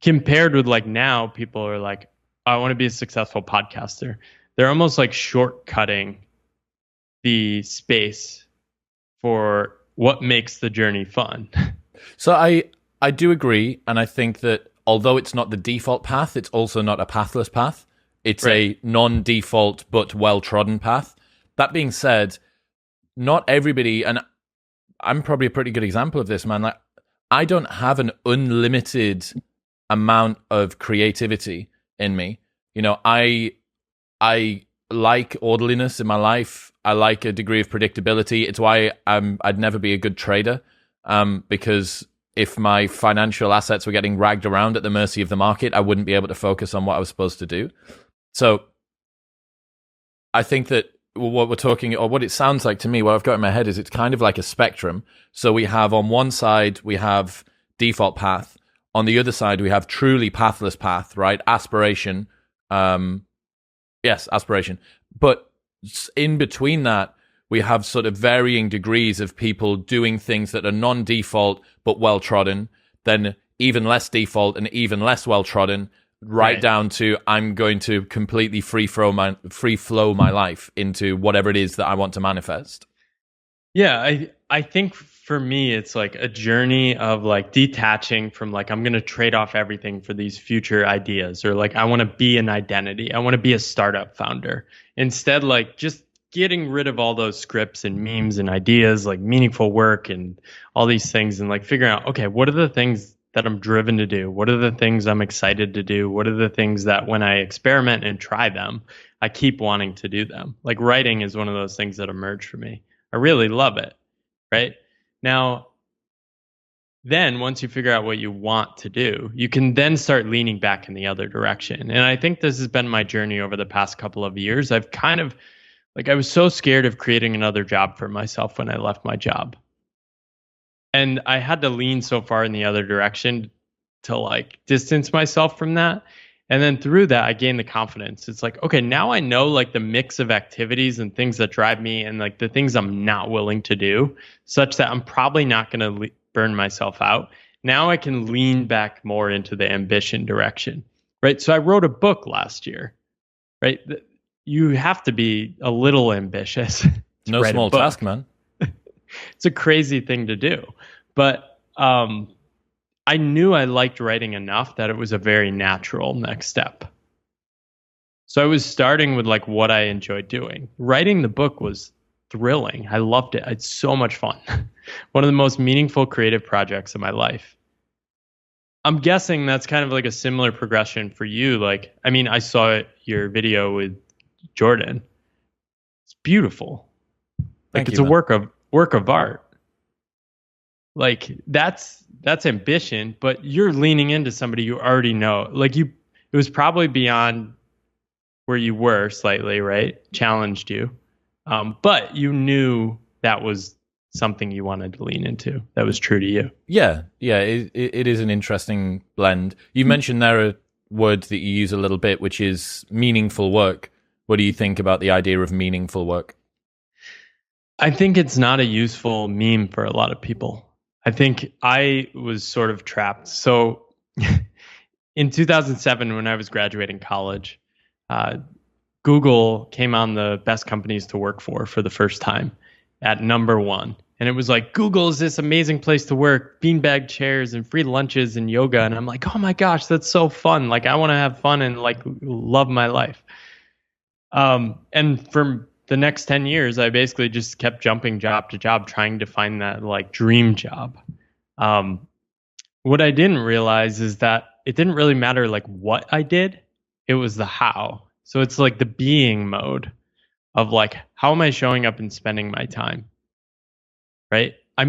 Compared with like now, people are like, I want to be a successful podcaster. They're almost like shortcutting the space for what makes the journey fun. So I do agree. And I think that although it's not the default path, it's also not a pathless path. It's right. A non-default but well-trodden path. That being said, not everybody, and I'm probably a pretty good example of this, man. Like, I don't have an unlimited amount of creativity in me. You know, I like orderliness in my life. I like a degree of predictability. It's why I'd never be a good trader, because if my financial assets were getting dragged around at the mercy of the market, I wouldn't be able to focus on what I was supposed to do. So I think that what we're talking, or what it sounds like to me, what I've got in my head is it's kind of like a spectrum. So we have on one side, we have default path. On the other side, we have truly pathless path, right? Aspiration. Yes, aspiration. But in between that, we have sort of varying degrees of people doing things that are non-default but well-trodden, then even less default and even less well-trodden, right down to I'm going to completely free flow my life into whatever it is that I want to manifest. Yeah, I think for me it's like a journey of like detaching from like I'm going to trade off everything for these future ideas, or like I want to be an identity. I want to be a startup founder. Instead, like just getting rid of all those scripts and memes and ideas, like meaningful work and all these things, and like figuring out, okay, what are the things that I'm driven to do? What are the things I'm excited to do? What are the things that when I experiment and try them, I keep wanting to do them? Like writing is one of those things that emerged for me. I really love it, right? Now, then once you figure out what you want to do, you can then start leaning back in the other direction. And I think this has been my journey over the past couple of years. I've kind of like, I was so scared of creating another job for myself when I left my job. And I had to lean so far in the other direction to like distance myself from that. And then through that, I gained the confidence. It's like, okay, now I know like the mix of activities and things that drive me and like the things I'm not willing to do, such that I'm probably not going to burn myself out. Now I can lean back more into the ambition direction, right? So I wrote a book last year, right? You have to be a little ambitious. No small task, man. It's a crazy thing to do. But I knew I liked writing enough that it was a very natural next step. So I was starting with like what I enjoyed doing. Writing the book was thrilling. I loved it. It's so much fun. One of the most meaningful creative projects of my life. I'm guessing that's kind of like a similar progression for you. Like, I mean, I saw your video with Jordan. It's beautiful. Like it's a work of art. Like that's ambition, but you're leaning into somebody you already know. Like it was probably beyond where you were slightly, right? Challenged you. But you knew that was something you wanted to lean into. That was true to you. Yeah. It is an interesting blend. You mentioned there a word that you use a little bit, which is meaningful work. What do you think about the idea of meaningful work? I think it's not a useful meme for a lot of people. I think I was sort of trapped. So in 2007, when I was graduating college, Google came on the best companies to work for the first time at number one. And it was like, Google is this amazing place to work, beanbag chairs and free lunches and yoga. And I'm like, oh my gosh, that's so fun. Like, I want to have fun and like love my life. And for the next 10 years, I basically just kept jumping job to job, trying to find that like dream job. What I didn't realize is that it didn't really matter like what I did. It was the how. So it's like the being mode of like, how am I showing up and spending my time? Right? I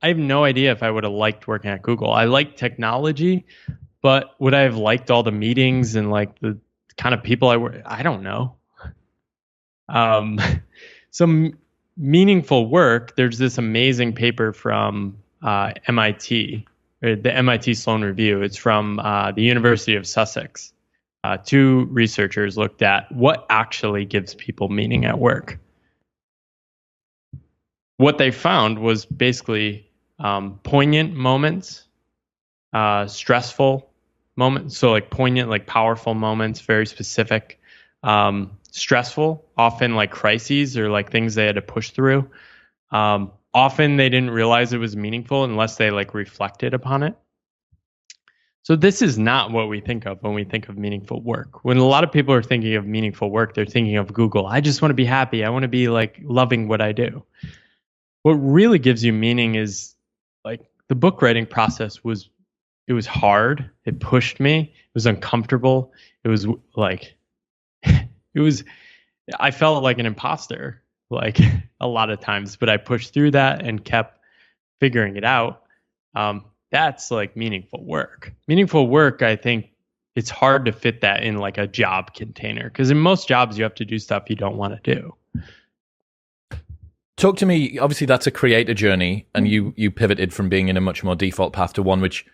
have no idea if I would have liked working at Google. I like technology, but would I have liked all the meetings and like the kind of people I work? I don't know. So meaningful work, there's this amazing paper from MIT, or the MIT Sloan Review. It's from the University of Sussex. Two researchers looked at what actually gives people meaning at work. What they found was basically poignant moments, stressful moments, so like poignant, like powerful moments, very specific, stressful, often like crises or like things they had to push through. Often they didn't realize it was meaningful unless they like reflected upon it. So this is not what we think of when we think of meaningful work. When a lot of people are thinking of meaningful work, they're thinking of Google. I just want to be happy. I want to be like loving what I do. What really gives you meaning is like the book writing process was hard. It pushed me. It was uncomfortable. It was like, I felt like an imposter like a lot of times, but I pushed through that and kept figuring it out. That's like meaningful work. Meaningful work, I think it's hard to fit that in like a job container because in most jobs you have to do stuff you don't want to do. Talk to me. Obviously, that's a creator journey, and you pivoted from being in a much more default path to one which,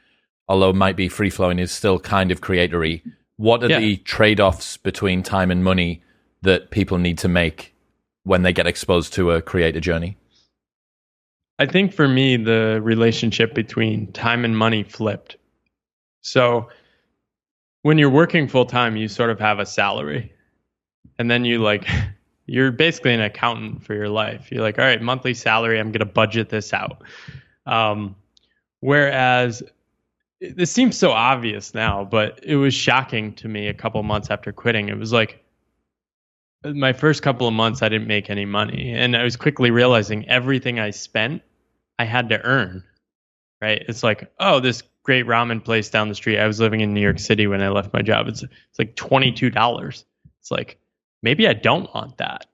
although might be free flowing, is still kind of creatory. What are the trade-offs between time and money that people need to make when they get exposed to a creator journey? I think for me, the relationship between time and money flipped. So when you're working full time, you sort of have a salary, and then you're basically an accountant for your life. You're like, all right, monthly salary, I'm going to budget this out. Whereas this seems so obvious now, but it was shocking to me a couple months after quitting. It was like my first couple of months, I didn't make any money. And I was quickly realizing everything I spent, I had to earn, right? It's like, oh, this great ramen place down the street. I was living in New York City when I left my job. It's like $22. It's like, maybe I don't want that.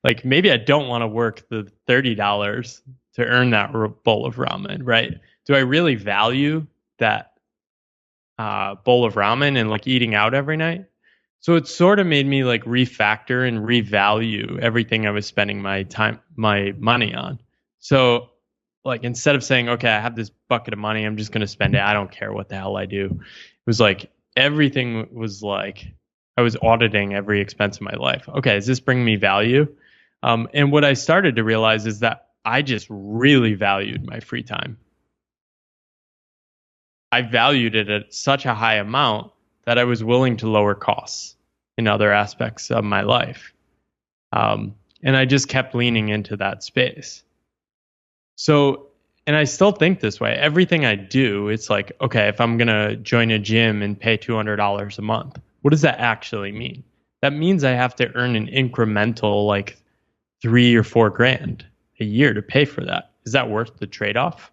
Like, maybe I don't want to work the $30 to earn that bowl of ramen, right? Do I really value that bowl of ramen and like eating out every night? So it sort of made me like refactor and revalue everything I was spending my money on. So like instead of saying, okay, I have this bucket of money, I'm just going to spend it, I don't care what the hell I do. It was like everything was like I was auditing every expense in my life. Okay, is this bringing me value? And what I started to realize is that I just really valued my free time. I valued it at such a high amount that I was willing to lower costs in other aspects of my life. And I just kept leaning into that space. So, and I still think this way. Everything I do, it's like, okay, if I'm going to join a gym and pay $200 a month, what does that actually mean? That means I have to earn an incremental like $3 or $4 grand a year to pay for that. Is that worth the trade-off?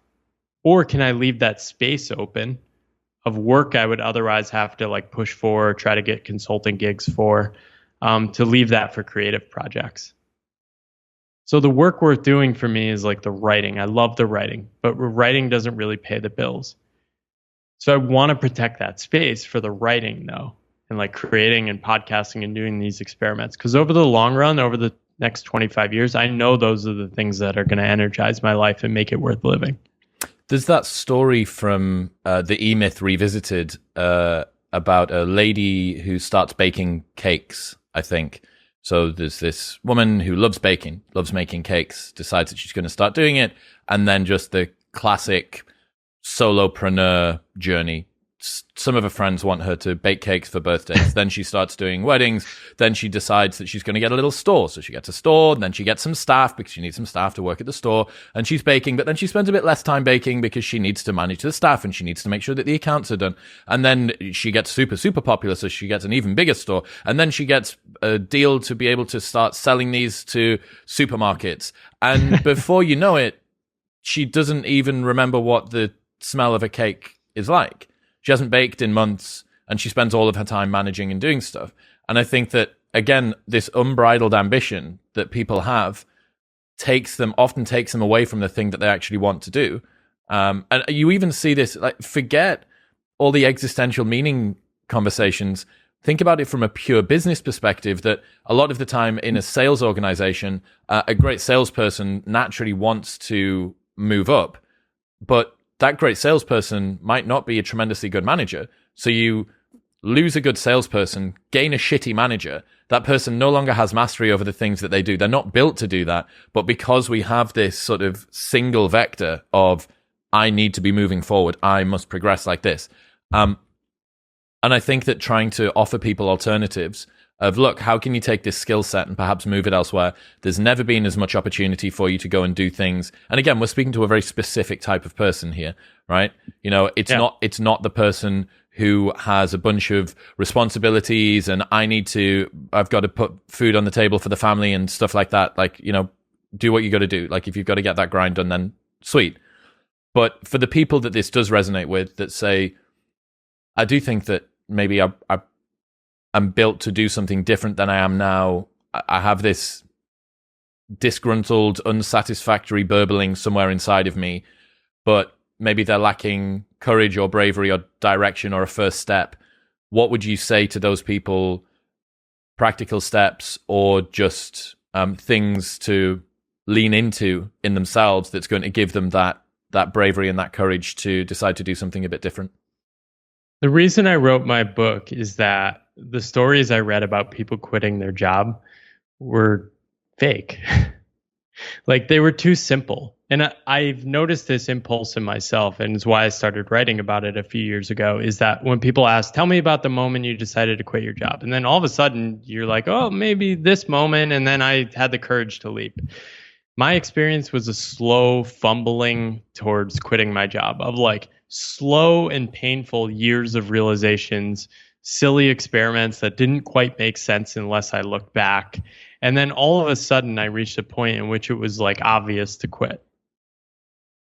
Or can I leave that space open of work I would otherwise have to like push for, or try to get consulting gigs for, to leave that for creative projects? So the work worth doing for me is like the writing. I love the writing, but writing doesn't really pay the bills. So I want to protect that space for the writing though, and like creating and podcasting and doing these experiments. Because over the long run, over the next 25 years, I know those are the things that are going to energize my life and make it worth living. There's that story from the E-Myth Revisited about a lady who starts baking cakes, I think. So there's this woman who loves baking, loves making cakes, decides that she's going to start doing it, and then just the classic solopreneur journey. Some of her friends want her to bake cakes for birthdays. Then she starts doing weddings. Then she decides that she's going to get a little store. So she gets a store, and then she gets some staff because she needs some staff to work at the store. And she's baking, but then she spends a bit less time baking because she needs to manage the staff and she needs to make sure that the accounts are done. And then she gets super, super popular. So she gets an even bigger store. And then she gets a deal to be able to start selling these to supermarkets. And before you know it, she doesn't even remember what the smell of a cake is like. She hasn't baked in months, and she spends all of her time managing and doing stuff. And I think that, again, this unbridled ambition that people have often takes them away from the thing that they actually want to do. And you even see this, like, forget all the existential meaning conversations. Think about it from a pure business perspective, that a lot of the time in a sales organization, a great salesperson naturally wants to move up, but that great salesperson might not be a tremendously good manager. So you lose a good salesperson, gain a shitty manager. That person no longer has mastery over the things that they do. They're not built to do that. But because we have this sort of single vector of, I need to be moving forward, I must progress like this. And I think that trying to offer people alternatives of, look, how can you take this skill set and perhaps move it elsewhere? There's never been as much opportunity for you to go and do things. And again, we're speaking to a very specific type of person here, right? You know, it's not the person who has a bunch of responsibilities and I've got to put food on the table for the family and stuff like that. Like, you know, do what you got to do. Like, if you've got to get that grind done, then sweet. But for the people that this does resonate with, that say, I do think that maybe I'm built to do something different than I am now. I have this disgruntled, unsatisfactory burbling somewhere inside of me, but maybe they're lacking courage or bravery or direction or a first step. What would you say to those people? Practical steps or just things to lean into in themselves that's going to give them that bravery and that courage to decide to do something a bit different? The reason I wrote my book is that the stories I read about people quitting their job were fake. Like they were too simple. And I've noticed this impulse in myself, and it's why I started writing about it a few years ago, is that when people ask, tell me about the moment you decided to quit your job. And then all of a sudden you're like, oh, maybe this moment. And then I had the courage to leap. My experience was a slow fumbling towards quitting my job, of like slow and painful years of realizations, silly experiments that didn't quite make sense unless I looked back. And then all of a sudden I reached a point in which it was like obvious to quit.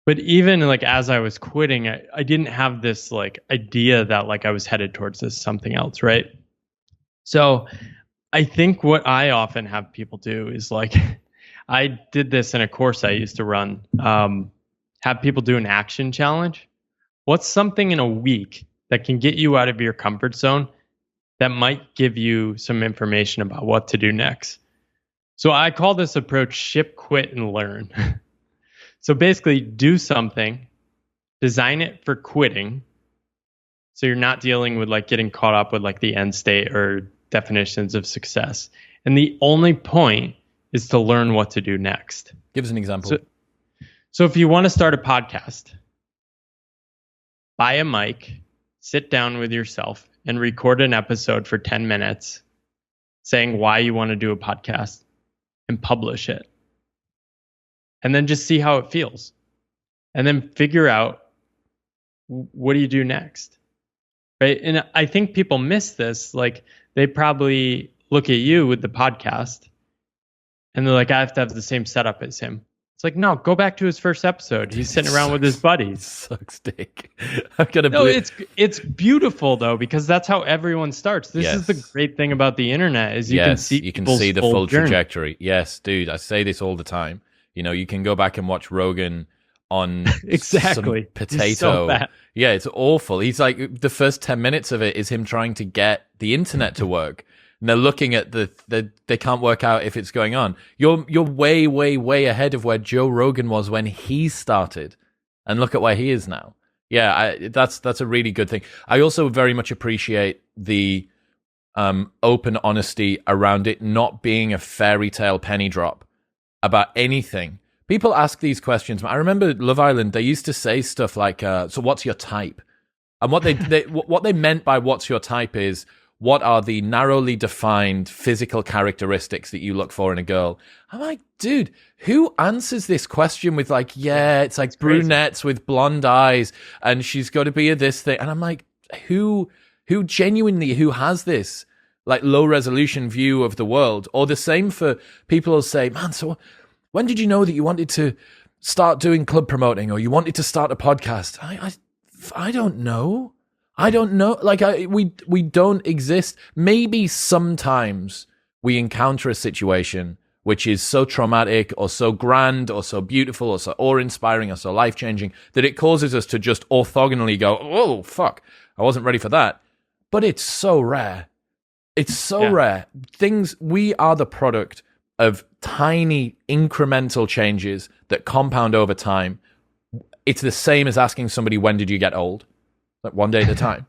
But even like as I was quitting, I didn't have this like idea that like I was headed towards this something else, right? So I think what I often have people do is like, I did this in a course I used to run, have people do an action challenge. What's something in a week that can get you out of your comfort zone that might give you some information about what to do next? So I call this approach ship, quit, and learn. So basically do something, design it for quitting. So you're not dealing with like getting caught up with like the end state or definitions of success. And the only point is to learn what to do next. Give us an example. So if you want to start a podcast, buy a mic, sit down with yourself and record an episode for 10 minutes saying why you want to do a podcast and publish it. And then just see how it feels. And then figure out, what do you do next? Right? And I think people miss this. Like they probably look at you with the podcast and they're like, I have to have the same setup as him. It's like, no, go back to his first episode. He's sitting around with his buddies. Sucks dick. I'm gonna. No, it's beautiful though, because that's how everyone starts. This is the great thing about the internet, is you can see the full journey. Trajectory. Yes, dude, I say this all the time. You know, you can go back and watch Rogan on exactly some potato. So yeah, it's awful. He's like, the first 10 minutes of it is him trying to get the internet to work. And they're looking at they can't work out if it's going on. You're way, way, way ahead of where Joe Rogan was when he started. And look at where he is now. Yeah, that's a really good thing. I also very much appreciate the open honesty around it not being a fairy tale penny drop about anything. People ask these questions. I remember Love Island, they used to say stuff like, so what's your type? And what what they meant by what's your type is, what are the narrowly defined physical characteristics that you look for in a girl? I'm like, dude, who answers this question with like, yeah, it's like brunettes with blonde eyes and she's got to be a this thing. And I'm like, who genuinely, who has this like low resolution view of the world? Or the same for people who say, man, so when did you know that you wanted to start doing club promoting or you wanted to start a podcast? I don't know. I don't know. Like we don't exist. Maybe sometimes we encounter a situation which is so traumatic or so grand or so beautiful or so awe-inspiring or so life-changing that it causes us to just orthogonally go, oh, fuck, I wasn't ready for that. But it's so rare. It's so rare. We are the product of tiny incremental changes that compound over time. It's the same as asking somebody, when did you get old? Like one day at a time.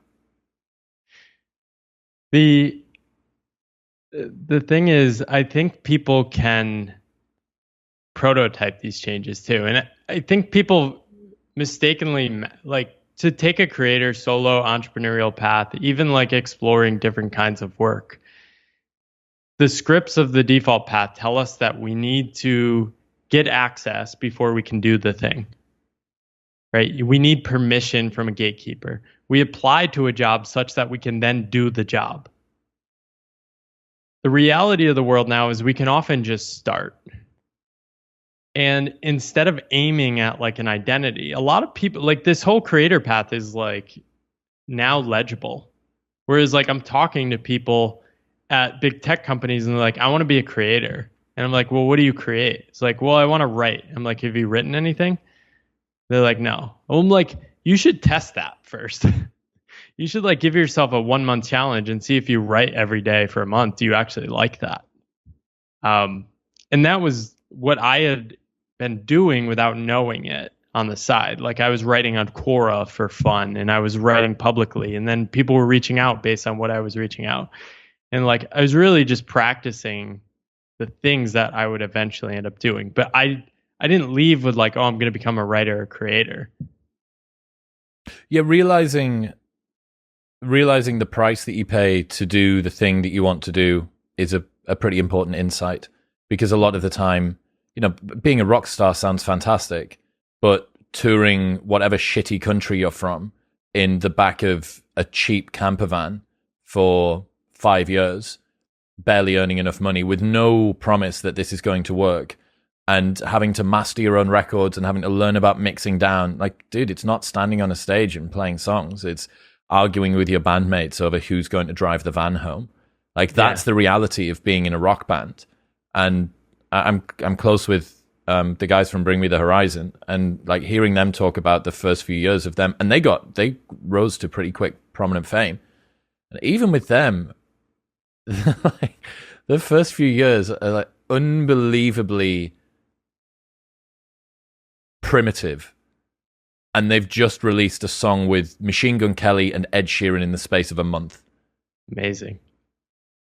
The thing is, I think people can prototype these changes too. And I think people mistakenly, like, to take a creator solo entrepreneurial path, even like exploring different kinds of work, the scripts of the default path tell us that we need to get access before we can do the thing. Right? We need permission from a gatekeeper. We apply to a job such that we can then do the job. The reality of the world now is we can often just start. And instead of aiming at like an identity, a lot of people, like, this whole creator path is like now legible. Whereas like I'm talking to people at big tech companies and they're like, I want to be a creator. And I'm like, well, what do you create? It's like, well, I want to write. I'm like, have you written anything? They're like, no. I'm like, you should test that first. You should like give yourself a 1 month challenge and see if you write every day for a month. Do you actually like that? And that was what I had been doing without knowing it on the side. Like I was writing on Quora for fun and I was writing publicly, and then people were reaching out based on what I was reaching out. And like I was really just practicing the things that I would eventually end up doing. But I didn't leave with like, oh, I'm going to become a writer or creator. Yeah, realizing the price that you pay to do the thing that you want to do is a pretty important insight, because a lot of the time, being a rock star sounds fantastic, but touring whatever shitty country you're from in the back of a cheap camper van for 5 years, barely earning enough money with no promise that this is going to work, and having to master your own records and having to learn about mixing down. Like, dude, it's not standing on a stage and playing songs. It's arguing with your bandmates over who's going to drive the van home. Like, that's the reality of being in a rock band. And I'm close with the guys from Bring Me the Horizon, and like hearing them talk about the first few years of them, and they rose to pretty quick prominent fame. And even with them, like, the first few years are like unbelievably primitive, and they've just released a song with Machine Gun Kelly and Ed Sheeran in the space of a month. Amazing.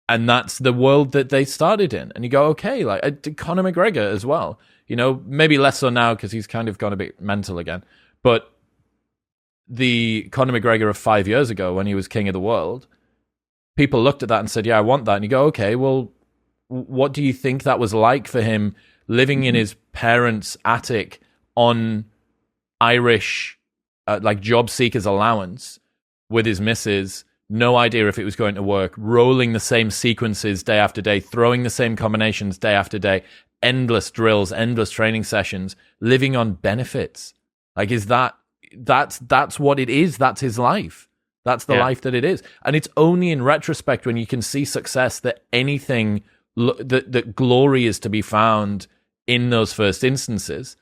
And that's the world that they started in. And you go, okay, like Conor McGregor as well. Maybe less so now because he's kind of gone a bit mental again. But the Conor McGregor of 5 years ago, when he was king of the world, people looked at that and said, yeah, I want that. And you go, okay, well, what do you think that was like for him living in his parents' attic on Irish, like job seekers allowance with his missus, no idea if it was going to work, rolling the same sequences day after day, throwing the same combinations day after day, endless drills, endless training sessions, living on benefits. Like, that's what it is. That's his life. That's the life that it is. And it's only in retrospect when you can see success that anything, that glory is to be found in those first instances.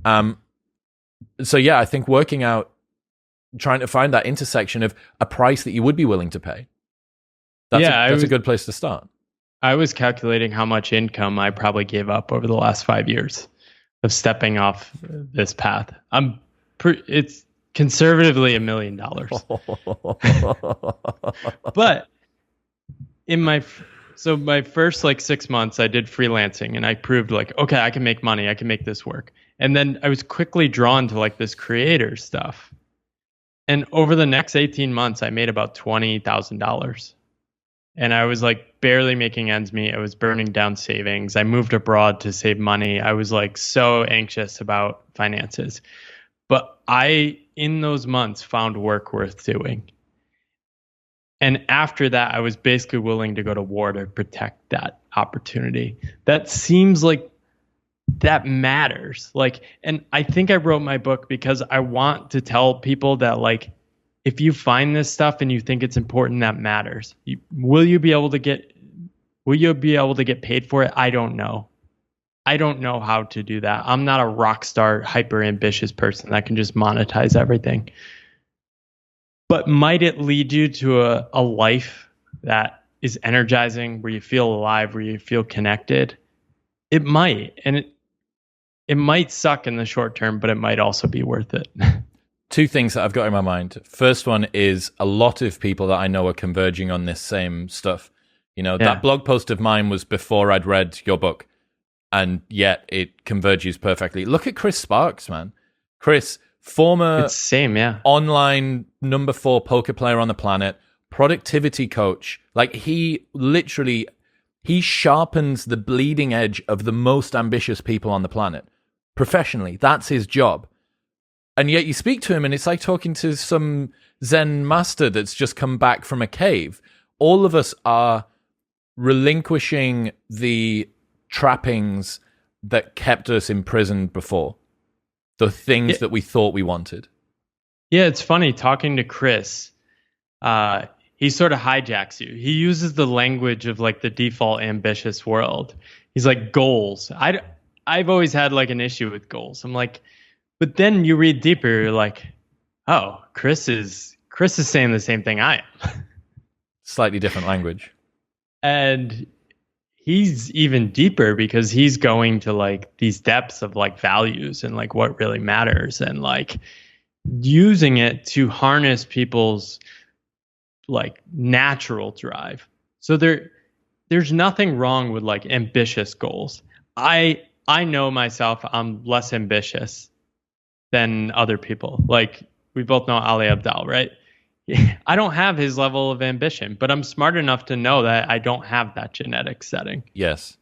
So yeah, I think working out, trying to find that intersection of a price that you would be willing to pay. That's a good place to start. I was calculating how much income I probably gave up over the last 5 years of stepping off this path. It's conservatively $1 million. But my first like 6 months, I did freelancing, and I proved like, okay, I can make money. I can make this work. And then I was quickly drawn to like this creator stuff. And over the next 18 months, I made about $20,000. And I was like barely making ends meet. I was burning down savings. I moved abroad to save money. I was like so anxious about finances. But I, in those months, found work worth doing. And after that, I was basically willing to go to war to protect that opportunity. That seems like that matters. Like, and I think I wrote my book because I want to tell people that, like, if you find this stuff and you think it's important, that matters. Will you be able to get paid for it? I don't know. I don't know how to do that. I'm not a rock star, hyper ambitious person that can just monetize everything. But might it lead you to a life that is energizing, where you feel alive, where you feel connected? It might. And it might suck in the short term, but it might also be worth it. Two things that I've got in my mind. First one is a lot of people that I know are converging on this same stuff. That blog post of mine was before I'd read your book, and yet it converges perfectly. Look at Chris Sparks, man. Chris, former online number 4 poker player on the planet, productivity coach. Like, he sharpens the bleeding edge of the most ambitious people on the planet. Professionally, that's his job. And yet you speak to him and it's like talking to some Zen master that's just come back from a cave. All of us are relinquishing the trappings that kept us imprisoned before. The things that we thought we wanted. Yeah, it's funny talking to Chris. He sort of hijacks you. He uses the language of like the default ambitious world. He's like, goals. I've always had like an issue with goals. I'm like, but then you read deeper, you're like, oh, Chris is saying the same thing I am. Slightly different language. And he's even deeper because he's going to like these depths of like values and like what really matters, and like using it to harness people's like natural drive. So there's nothing wrong with like ambitious goals. I know myself, I'm less ambitious than other people. Like we both know Ali Abdaal, right? I don't have his level of ambition, but I'm smart enough to know that I don't have that genetic setting. Yes.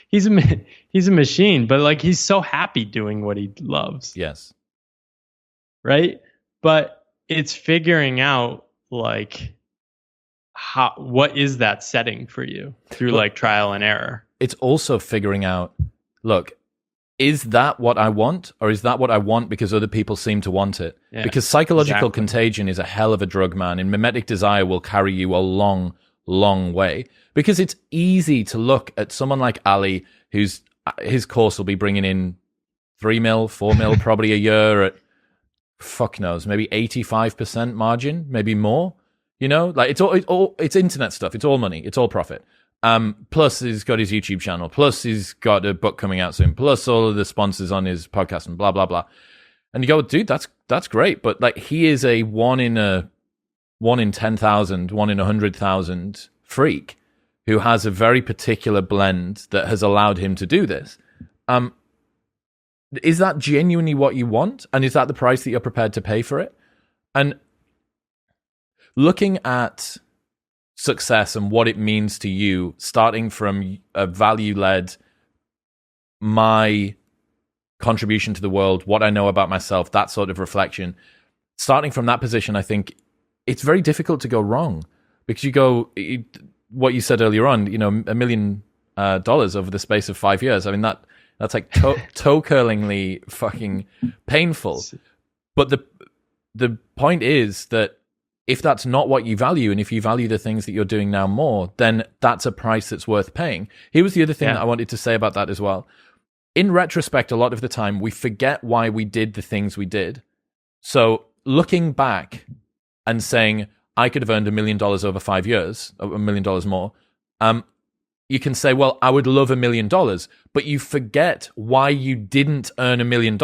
He's a machine, but like he's so happy doing what he loves. Yes. Right? But it's figuring out like what is that setting for you through like trial and error. It's also figuring out, look, is that what I want, or is that what I want because other people seem to want it? Yeah, because psychological contagion is a hell of a drug, man, and mimetic desire will carry you a long, long way. Because it's easy to look at someone like Ali, whose his course will be bringing in 3 mil, 4 mil probably a year at, fuck knows, maybe 85% margin, maybe more. You know, like it's internet stuff. It's all money. It's all profit. Plus he's got his YouTube channel. Plus he's got a book coming out soon. Plus all of the sponsors on his podcast and blah, blah, blah. And you go, dude, that's great. But like he is a 1 in 10,000, 1 in 100,000 freak who has a very particular blend that has allowed him to do this. Is that genuinely what you want? And is that the price that you're prepared to pay for it? And looking at success and what it means to you, starting from a value-led, my contribution to the world, what I know about myself, that sort of reflection, starting from that position, I think it's very difficult to go wrong, because you go, what you said earlier on, you know, $1 million over the space of 5 years. I mean, that's like toe-curlingly fucking painful. But the point is that if that's not what you value, and if you value the things that you're doing now more, then that's a price that's worth paying. Here was the other thing that I wanted to say about that as well. In retrospect, a lot of the time, we forget why we did the things we did. So looking back and saying, I could have earned $1 million over 5 years, $1 million more, you can say, well, I would love $1 million, but you forget why you didn't earn $1 million.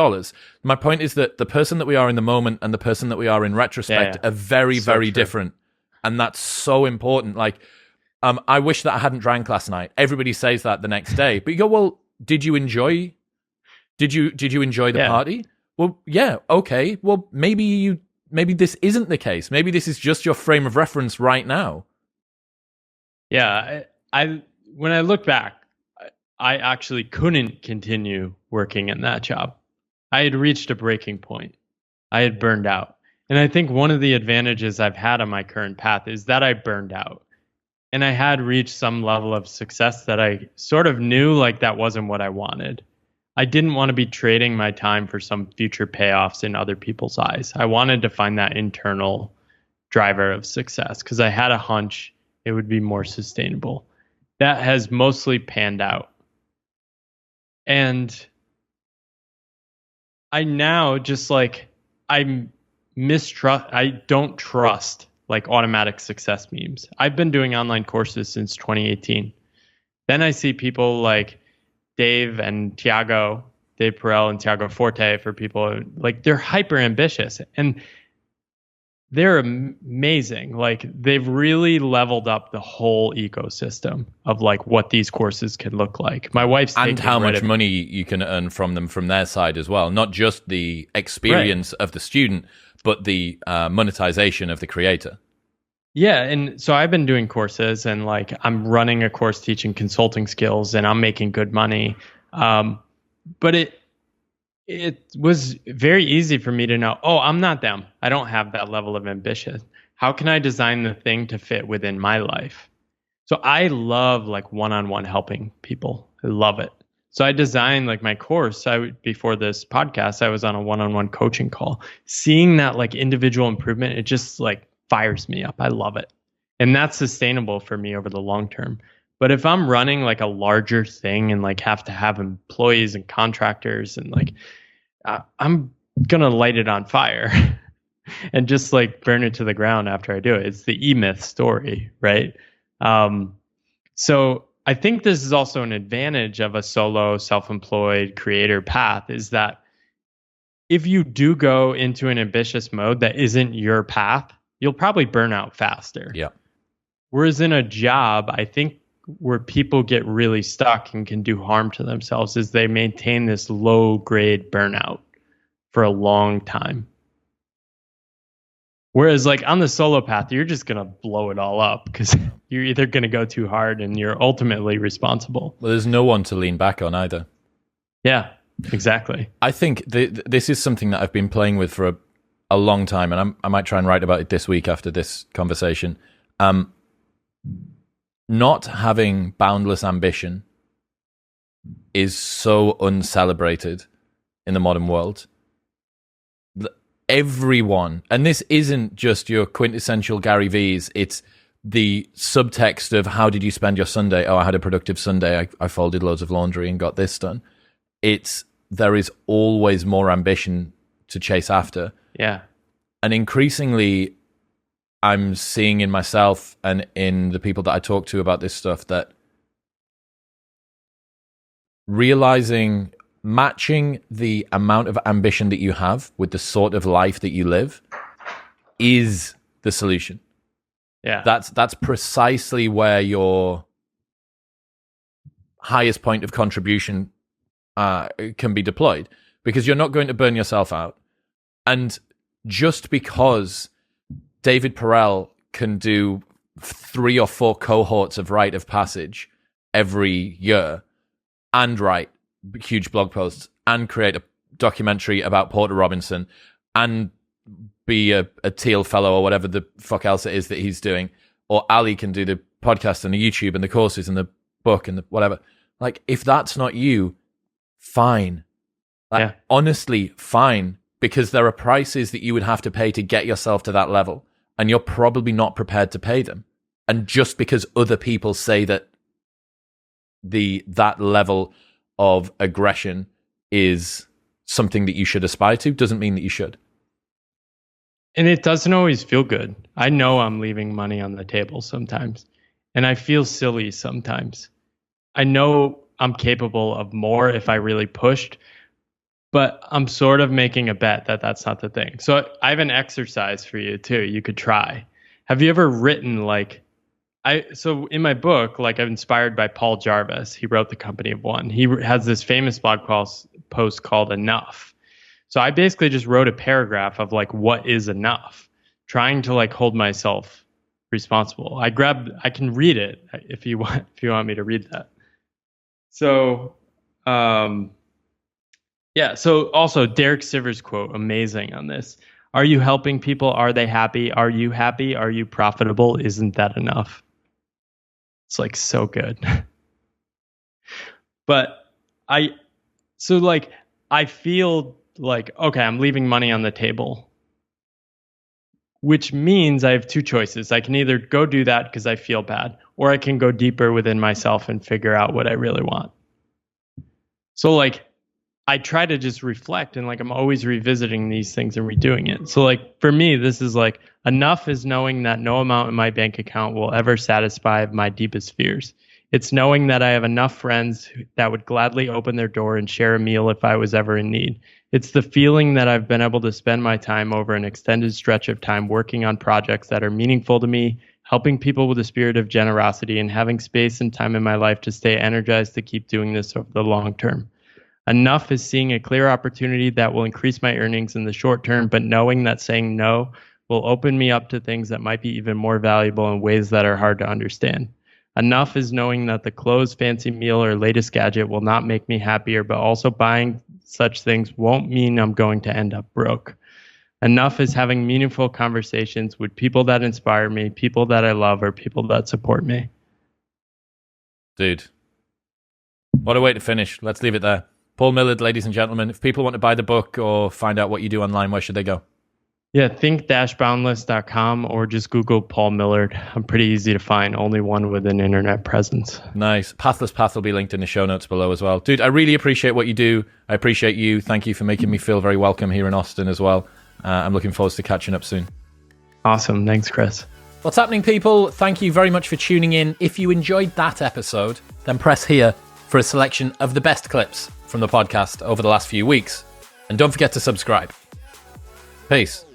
My point is that the person that we are in the moment and the person that we are in retrospect are very, so very true. Different. And that's so important. Like, I wish that I hadn't drank last night. Everybody says that the next day, but you go, well, did you enjoy the party? Well, yeah. Okay. Well, maybe this isn't the case. Maybe this is just your frame of reference right now. Yeah. When I look back, I actually couldn't continue working in that job. I had reached a breaking point. I had burned out. And I think one of the advantages I've had on my current path is that I burned out. And I had reached some level of success that I sort of knew like that wasn't what I wanted. I didn't want to be trading my time for some future payoffs in other people's eyes. I wanted to find that internal driver of success because I had a hunch it would be more sustainable. That has mostly panned out. And I now just like, I don't trust like automatic success memes. I've been doing online courses since 2018. Then I see people like Dave Perel and Tiago Forte, for people like they're hyper ambitious and they're amazing. Like they've really leveled up the whole ecosystem of like what these courses can look like. My wife's and how much money you can earn from them from their side as well. Not just the experience of the student, but the monetization of the creator. Yeah. And so I've been doing courses and like I'm running a course teaching consulting skills and I'm making good money. But it was very easy for me to know, oh, I'm not them. I don't have that level of ambition. How can I design the thing to fit within my life? So I love like one-on-one helping people. I love it. So I designed like my course. Before this podcast, I was on a one-on-one coaching call. Seeing that like individual improvement, it just like fires me up. I love it. And that's sustainable for me over the long term. But if I'm running like a larger thing and like have to have employees and contractors and like, I'm going to light it on fire and just like burn it to the ground after I do it. It's the E-Myth story, right? So I think this is also an advantage of a solo self-employed creator path, is that if you do go into an ambitious mode that isn't your path, you'll probably burn out faster. Yeah. Whereas in a job, I think where people get really stuck and can do harm to themselves is they maintain this low grade burnout for a long time. Whereas like on the solo path, you're just going to blow it all up because you're either going to go too hard and you're ultimately responsible. Well, there's no one to lean back on either. Yeah, exactly. I think this is something that I've been playing with for a long time, and I might try and write about it this week after this conversation. Not having boundless ambition is so uncelebrated in the modern world. Everyone, and this isn't just your quintessential Gary V's, it's the subtext of how did you spend your Sunday? Oh, I had a productive Sunday. I folded loads of laundry and got this done. There is always more ambition to chase after. Yeah. And increasingly, I'm seeing in myself and in the people that I talk to about this stuff that realizing matching the amount of ambition that you have with the sort of life that you live is the solution. Yeah. That's precisely where your highest point of contribution can be deployed, because you're not going to burn yourself out. And just because David Perel can do 3 or 4 cohorts of rite of passage every year and write huge blog posts and create a documentary about Porter Robinson and be a Teal fellow or whatever the fuck else it is that he's doing, or Ali can do the podcast and the YouTube and the courses and the book and the whatever. Like, if that's not you, fine. Like, honestly, fine. Because there are prices that you would have to pay to get yourself to that level, and you're probably not prepared to pay them. And just because other people say that that level of aggression is something that you should aspire to doesn't mean that you should. And it doesn't always feel good. I know I'm leaving money on the table sometimes, and I feel silly sometimes. I know I'm capable of more if I really pushed, but I'm sort of making a bet that that's not the thing. So I have an exercise for you too. You could try. Have you ever written so in my book, like, I'm inspired by Paul Jarvis. He wrote The Company of One. He has this famous blog post called Enough. So I basically just wrote a paragraph of like, what is enough? Trying to like hold myself responsible. I can read it if you want me to read that. So, yeah. So also Derek Sivers' quote, amazing on this. Are you helping people? Are they happy? Are you happy? Are you profitable? Isn't that enough? It's like so good. But I feel like, okay, I'm leaving money on the table, which means I have 2 choices. I can either go do that because I feel bad, or I can go deeper within myself and figure out what I really want. So like, I try to just reflect, and like, I'm always revisiting these things and redoing it. So like, for me, this is like, enough is knowing that no amount in my bank account will ever satisfy my deepest fears. It's knowing that I have enough friends that would gladly open their door and share a meal if I was ever in need. It's the feeling that I've been able to spend my time over an extended stretch of time working on projects that are meaningful to me, helping people with a spirit of generosity, and having space and time in my life to stay energized to keep doing this over the long term. Enough is seeing a clear opportunity that will increase my earnings in the short term, but knowing that saying no will open me up to things that might be even more valuable in ways that are hard to understand. Enough is knowing that the clothes, fancy meal, or latest gadget will not make me happier, but also buying such things won't mean I'm going to end up broke. Enough is having meaningful conversations with people that inspire me, people that I love, or people that support me. Dude, what a way to finish. Let's leave it there. Paul Millard, ladies and gentlemen. If people want to buy the book or find out what you do online, where should they go? Yeah, think-boundless.com, or just Google Paul Millard. I'm pretty easy to find, only one with an internet presence. Nice. Pathless Path will be linked in the show notes below as well. Dude, I really appreciate what you do. I appreciate you. Thank you for making me feel very welcome here in Austin as well. I'm looking forward to catching up soon. Awesome. Thanks, Chris. What's happening, people? Thank you very much for tuning in. If you enjoyed that episode, then press here for a selection of the best clips from the podcast over the last few weeks. And don't forget to subscribe. Peace.